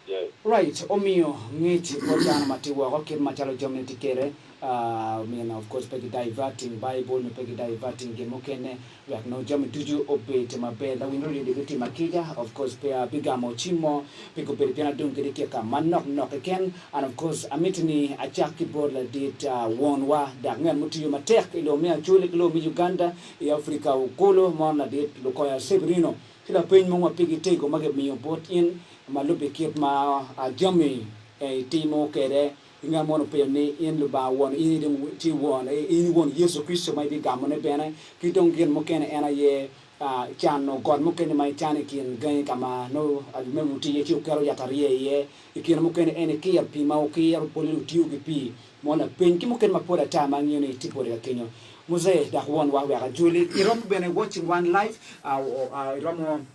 Yes. Right, omio ngiti botana matiwa rocket machalo jomni tikere of course pegi diverting Bible me pegi diverting gemokene we have no jam tuju obet mabeda we really debate makija of course pe bigamo chimo pego peripiana dungere ke ka manok nok again and of course amitni achaki board la dit wonwa da ngen mutiyo matek ilo me achule kilo mi Uganda e Africa ukolo mona dit lokoya Severino kila pen mo pegi tego mage mi bot in malupe kiep ma jami timo kere inga mono pe ni in luba won in dem ti won in won Yesu Kristo mai bi gamone bene ki dong gen mo ken ena ye chan no god mo ken mai chan kin gan kama no me muti ye ti kero yatarie ye ikin mo ken ene ki pi ma o ki poli ti u pi mona pen ki mo ken ma poda ta ma ngene ti poda kenyo muze da won wa wa juli irom bene watching one live irom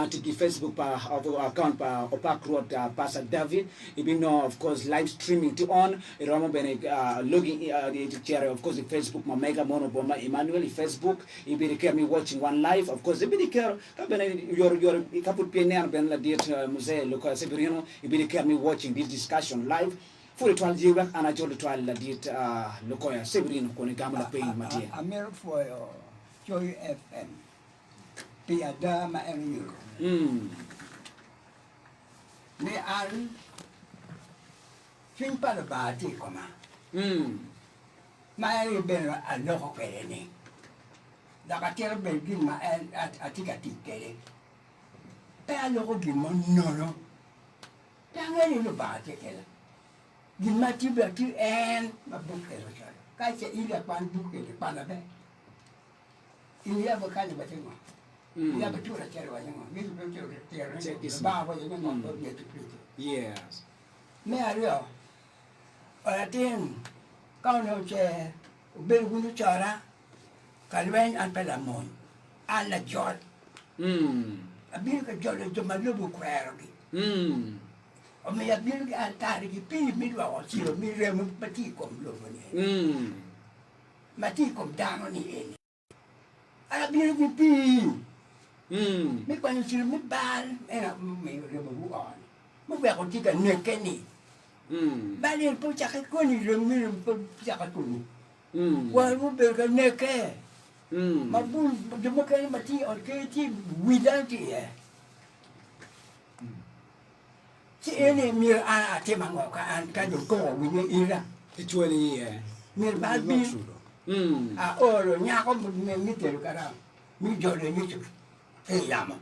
tiki Facebook account Opak Road Pastor David. You know, of course, live streaming to on. Ramo bene logging the chair, of course, the Facebook Mamega Monoboma Emmanuel Facebook. You be care me watching one live. Of course, you be care. Your kaput PNR ben la diet Muse Lucas Severino. You be care me watching this discussion live. For the 12 years, and I told the 12 la diet Lucoya Severino Konigamla paying Matia. I'm here for Joy FM. Piadama and you. Ni an fin para bati koma. Mai ben a loco kene. Da katera begin ma atika tikere. Pe a loco gimon no. Tangani no bati kela. Gimati bati en ma bukero cha. Kai se ila pan bukere pana be. Ilia bakali batengo. Ya betul lah cara wajah ni betul cara. Bahawa yang nak dia tu. Yes. Mereka, orang tin, kau nak cakap berguna cara, kaluen anpelamon, ala jod. Abis kejol itu malu bukuer lagi. Omnya abis ke antar lagi pi midwa osiro mirem mati kom logo ni. Mati kom dano ni ini. Abis ke pi. Mấy quan sư mấy ba là mày rồi mà vũ on mấy việc còn chỉ cần nề cái này ba liền tôi chắc cái con này rồi mình tôi chắc cái con qua lúc bây giờ nề cái mà bu chúng nó cái mà chỉ ở cái chỉ quy định chỉ chỉ này mình ăn thì mà ngọc cái dùng công ở quy định ra cái chuối này mình ba bi rồi nhà có một mình biết được cái đó mình cho được như thế yama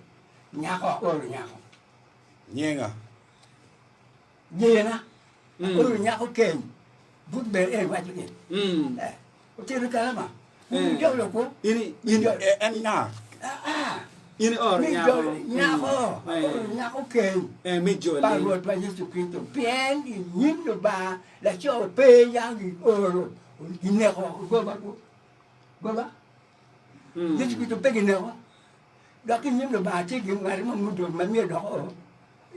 nyako oro nyako Nyenga. yena oro nyako ken but be waju ken o tiri kalama jo lo ko ini Enya. ini or nyako ken mi jo ba ro pa Yesu Kristo bien yin do ba la cho pe yang oro ine ko go ba Yesu Kristo pe ine ko đó cái những người bà chứ kiểu ngày mà mua được mà mua đó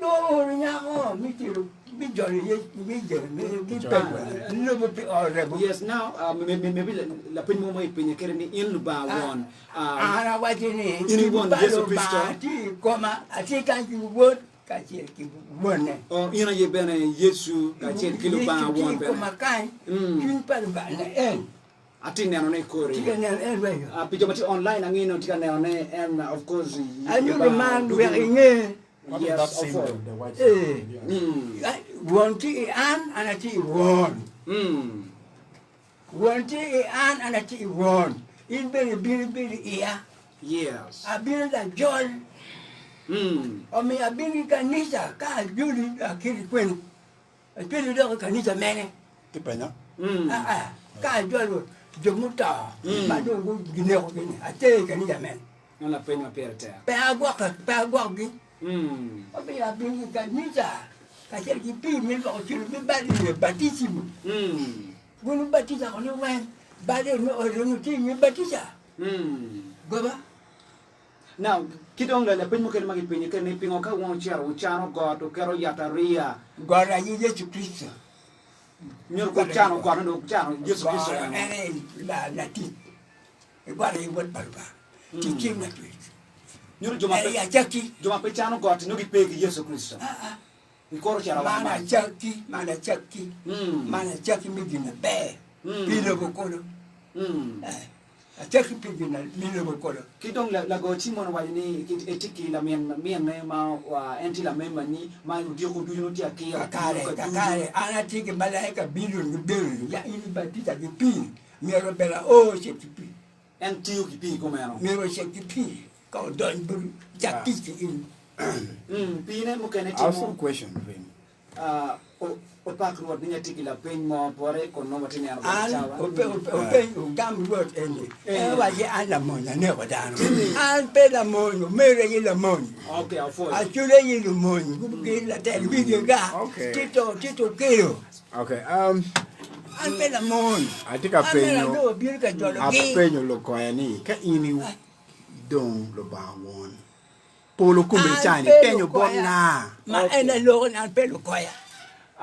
rồi nha có mấy triệu mấy giờ này mấy giờ cái tiền nó một cái rồi yes now maybe la pin mo mai pin kere ni in luba won na waje ni ini won Yesu Kristo ti koma ati kan ki word ka che ki wone O ina ye bene Yesu ka chen kilo ba won ko bene. makai kin pa ba na en Ati neno ne kore. ti ken en we Pijo mati online angino tika neno ne and of course. anu de man we nge What is Yes, that of symbol? course. The white Eh. symbol? Yeah. won ti an ana ti won won ti an ana ti won in be ia Yes. abin da jol o mi abin kanisa ka juli akiri kwen akiri do kanisa mene Tipenya. ka jol jomuta ba do go gine ko gine ate kanisa mene Non la peña perte. pe agwa gi o mi abin kanisa ka cherki pi mi ko chiri mi ba ni batisimo bunu batisa ko no wen ba de no o no ti mi batisa goba Now, kidong la peña mo ken magi peña ken ni pingo ka won charo chano god o kero yataria. gora yi Yesu Kristo Nyor ko chano god no chano Yesu Kristo. la ti e guarda i wot barba ti kim na tu Nyor joma e pe ya chaki joma pe chano god no gi pegi Yesu Kristo. Ni koro chara wa. mana chaki mana chaki mi dina be pilo ko kono a chaki pi dina mi lo ko kono Kidong la go timon wa ni etiki la mien ne ma wa enti la mema ni ma dio ko du no ti aki kakare ana ti ke malaika billion ni billion ya ini batita ki pi mi ro bela o che ti pi enti ki pi ko mero. mi ro che ti pi ko don buru chaki ti in Pi ne mo ken I have etimo. some question for him. O pa kro ni etiki la peñ mo pore ko no matini ar an chawa. o pe o gam word ende e wa ye an la monya ne ko dan an pe la monyo mere ye la monyo Okay, I'll follow. a chule ye la monyo ku ke la television ga Okay. tito kero Okay. an pe la monyo I think I an pay la you. do bir ka jolo I ge pay you look ni. Ka ini dong lo ba won. Polo kumbe chani penyo bona. ma ena lo an pe lo koya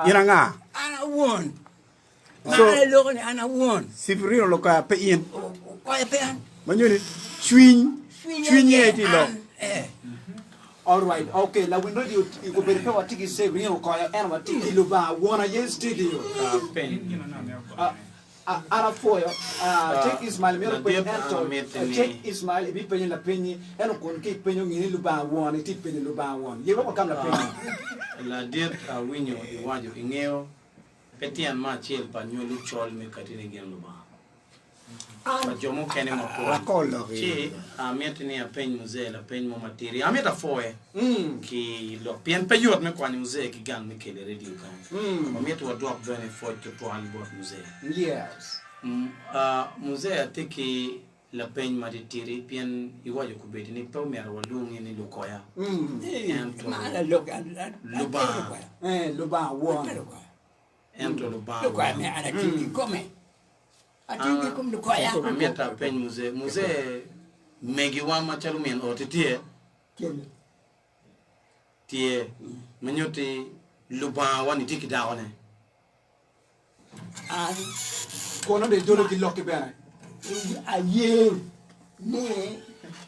Ina nga. ana won ma So- ana lo ana won Sifrino lo ka pe in. koya pe an Manyoni swinye ti lo. All right. Okay, la window you go be pe watiki se rin ko ya en watiki lo ba wona ye studio. Ara foyo. Check Ismail mero pe ento. Check Ismail bi pe la penyi en ko ki penyo ngini lo ba wona ti pe lo ba wona. Ye ko kam la penyi. La diet a winyo iwajo ingeo petian ma chiel pa nyolu chol me katine gen lo ba. Pa jomo kene mo ko. Rakolo. Chi a mietni a pen muzee la pen mo materi. A mieta foe ki lo pien peyot me kwani muzee ki gang me kele radio kan. A mieta wa drop bene foe to albot muzee. Yes. Muzee atiki la pen materi pien iwajo kubeti ni pe mer wa lungi ni lukoya. ma ana lo an Luba. Lo ba wona. Ento lo ba. lo koya me ana ti come ati kom lo koya Amieta pen muzee megi wa machalu men otitie tie menyoti luba wani tiki daone an Ko no de dolo ki lokki bene. aye ni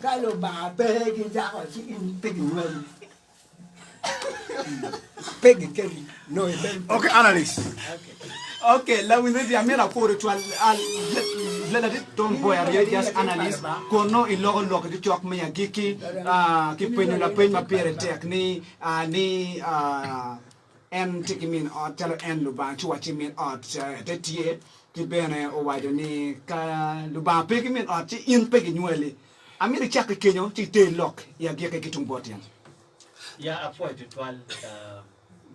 kalo ba pe ki ja ko si in pe ki no pe ki keri no e ben Okay, analyst. Okay, la window di amera for to al la dit ton boy ya just analyst ko no i logo logo di chok me ya giki ki penyo la pen ma pere tek ni ni en tiki min o telo en lu ba chwa ti min o te tie ki bene o wa ni ka lu ba pe ki min o ti in pe ki nyele amira chak kenyo ti te lok ya giki ki tung botian. Ya apo to twal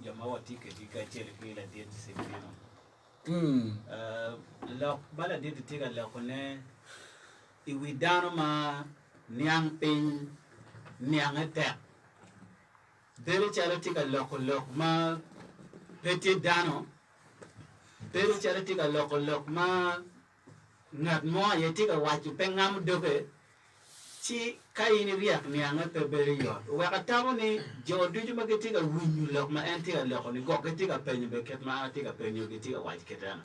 jamaa watike dikachele bila diet sipino. Lok bala diet tiga lokone iwidano ma niang pin niang ete. Dere chala tiga lok ma peti dano. Dere chala tiga lok ma ngat mo ye tiga wachu pengam dobe. Chi kai ni riak niang ete beri yo. Wakatamo ni jodu juma ketiga winyu lok ma entiga lok ni gok ketiga penyu beket ma tiga penyu ketiga wach ketana.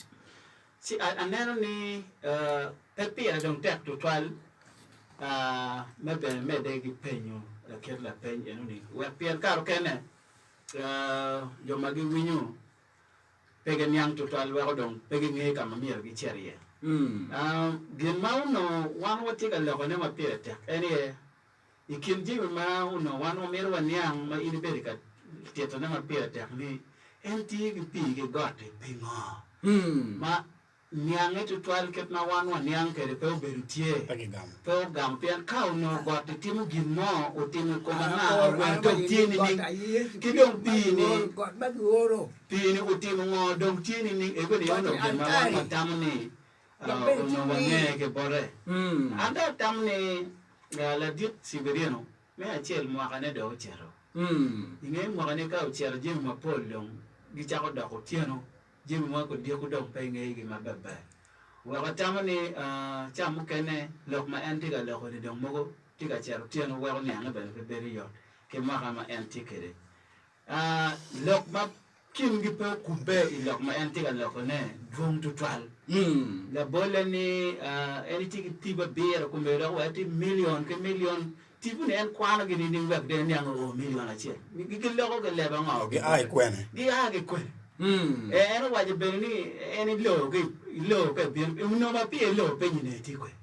Si aneno ni pepi adong tek to twal mebe mede gi penyu la ket la penyu ni. Wek pier karo kene jo magi winyo pege nyang to tal wa dong pege nge kama mier gi cherie gin ma uno wan wati ga lo ne ma pirete ene ikin ji ma uno wan o mer wa nyang ma ini berika tieto ne ma pirete ni enti gi pi gi gote pingo ma nyang to tal ket na wan wa nyang ke pe berutie pe gam pian kau no gote timu gin no o timu ko na wa to tieni ni ki dong pi ni God ba oro. pini utimu ngo dong chini ni ego ni ono ke ma wa tamni ono wa nge ke bore anda tamni la dit siberiano me achel mo kana do chero inge mo kana ka chero jim ma polong gi cha ko da ko tieno jim mo ko dia ko do pe nge gi ma baba wa ka tamni cha mo kene lok ma anti ga lok ni dong mo ti ga chero tieno wa ko nyanga be ke beri yo ke ma ma anti kere lok ma kim gi pe kumbe ilok ma enti ga lok ne drum to twal la bola ni eni tiki tiba beer kumbe ra wa ti million ke million tibu ne en kwano gi ni wek de ne ngo million a che gi loko ge le ba ngo gi ai kwene gi age kwen en wa je be ni eni lo ke bi no ma pi lo pe ni ne ti kwen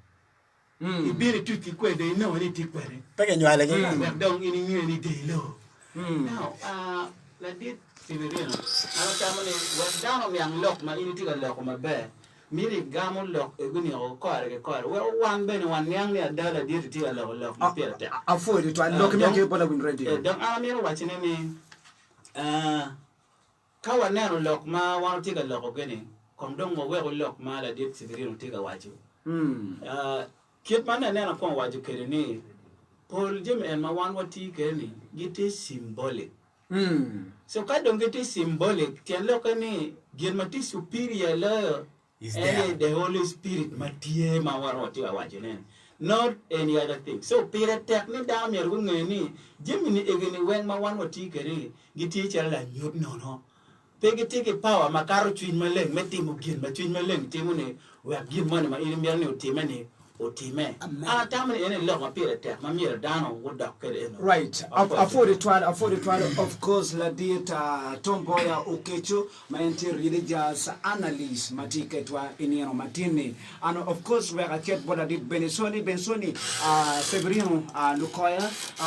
i biri tu ti kwen de no ni ti kwen pege nywale gi wek dong ini ni de lo now la dit Siberiano. Ano tamo ni wadano mi ang lok ma ini tiga lok ma be. Miri gamo lok eguni o kore ke kore. Well one be ni one yang ni adala dit tiga lok ma pira te. Afo di to lok mi ang bola win radio. Dong ana mi ro wachine ni kawa neno lok ma wan tiga lok gani. Kom dong mo we lok ma la dit Siberiano tiga waju. Kit man neno kon waju kere ni. Paul Jim and ma wan wati kere ni. Gite symbolic. So ka dong it is symbolic. Tiyan lo ka ni mati superior la the Holy Spirit matie mawaroti awajenen. Not any other thing. So pira tek ni dam yer gun ni Jimmy egeni wen ma wan wati kere giti chala nyot no. Pegi tiki power makaro twin maleng meti mo gin ma twin maleng timu ni we gin man ma ini mer ni utimani otime tamani ene lo ma pira tek ma mira dano wodak kere no. Right. Afford it of course la dieta tomboya ukecho ma enter religious analyst matike twa inino matini and of course we are ket boda dit bensoni Severino Lukoya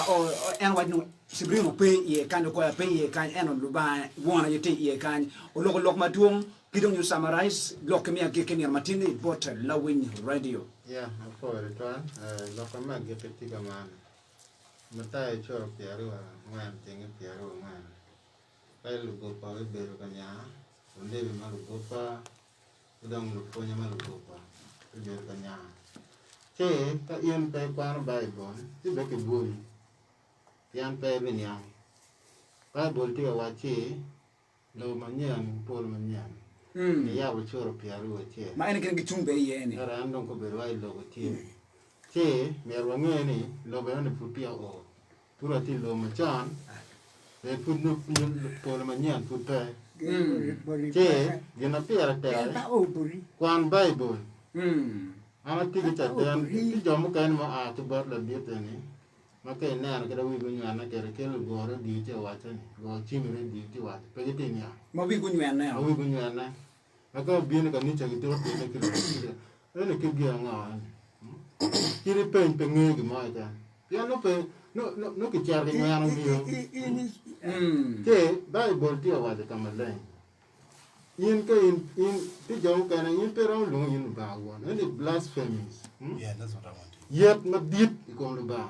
or en wadno Severino pe ye kan Lukoya pe ye kan eno luba wona yete ye kan o lok matung kidong you summarize lok mi agekeni matini bot lawin radio. Yeah, for it one. Lokama get a tiga man. Matai chor piaru man thing piaru man. Pelu go pa beru kanya. Unde malu go pa. Udang luponya malu go pa. Beru kanya. Che ka ian pe kwan Bible. Ti beke buri. Ian pe binyang. Bible tiga wachi. Lo manyan pol manyan. Ya chor piaru che. Ma ene ken gitumbe ye ene. Era andong ko berwai logo tie. Che merwa ngeni logo ane putia o. Pura ti lo machan. E put no pol manyan puta. Che gena piara te. Kwan Bible. Ana ti kita dan ti jamu kan ma a tu bar la diete ni. Maka ina ana kada wi gunyu ana kere kele gore di te watani. Go chimire di te wat. Pegitinya. Mo bi gunyu ana. Wi gunyu ana. Maka biene kan ni chagi to te ne kire. Ene ke bia nga. Kire pen penge gi ma ta. Ya no pe no ke char ke nga no bio. Ke Bible ti wa ta kamalai. In ti jong kana in pe ron lu in ba wa. Ene blasphemies. Yeah, that's what I want. Yet ma dit ko lu ba.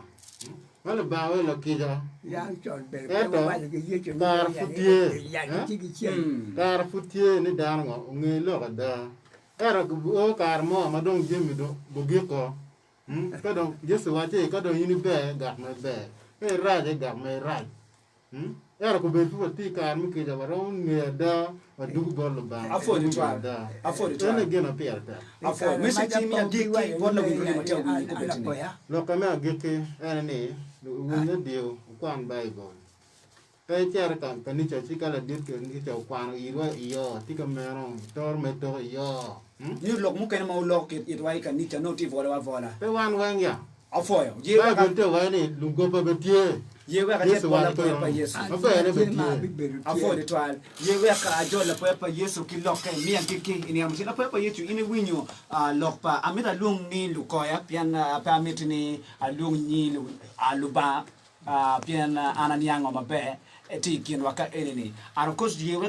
Wala ba wa la kija. Yang chon be. Tar futie ni dan ngo ngi lo da. Era ku o kar mo ma dong jemi do bu gi ko. Ka dong Yesu wa te ka dong ini be ga ma be. E ra je ga ma ra. Era ku be fu ti kar mi ke ja wa ron ngi da wa du bol ba. Afford it Ene gena pe ta. Afford message mi ageki bola win radio mateo Lo ka me ageki ene ni wuna dio kwan Bible. Pe char kan pani cha chi kala dit ke ni cha kwan irwa iyo ti ka mero tor me to iyo. Ni lok mu ken ma lok it wai kan ni cha no ti vola. Pe wan wan ya. Afoyo. Je Bible te wa ni lu go pa betie. ye we ka Yesu je wala wa po to pa yesu afa ene be ma tie bi beru afo de twal ye we ka jo la po pa yesu ki lokke mi an ki ini am la po pa yesu ini winyo lok pa amita lung ni lu ko ya pian pa amit ni lung ni lu aluba pian ananiango mabe eti kin waka enini and of course ye we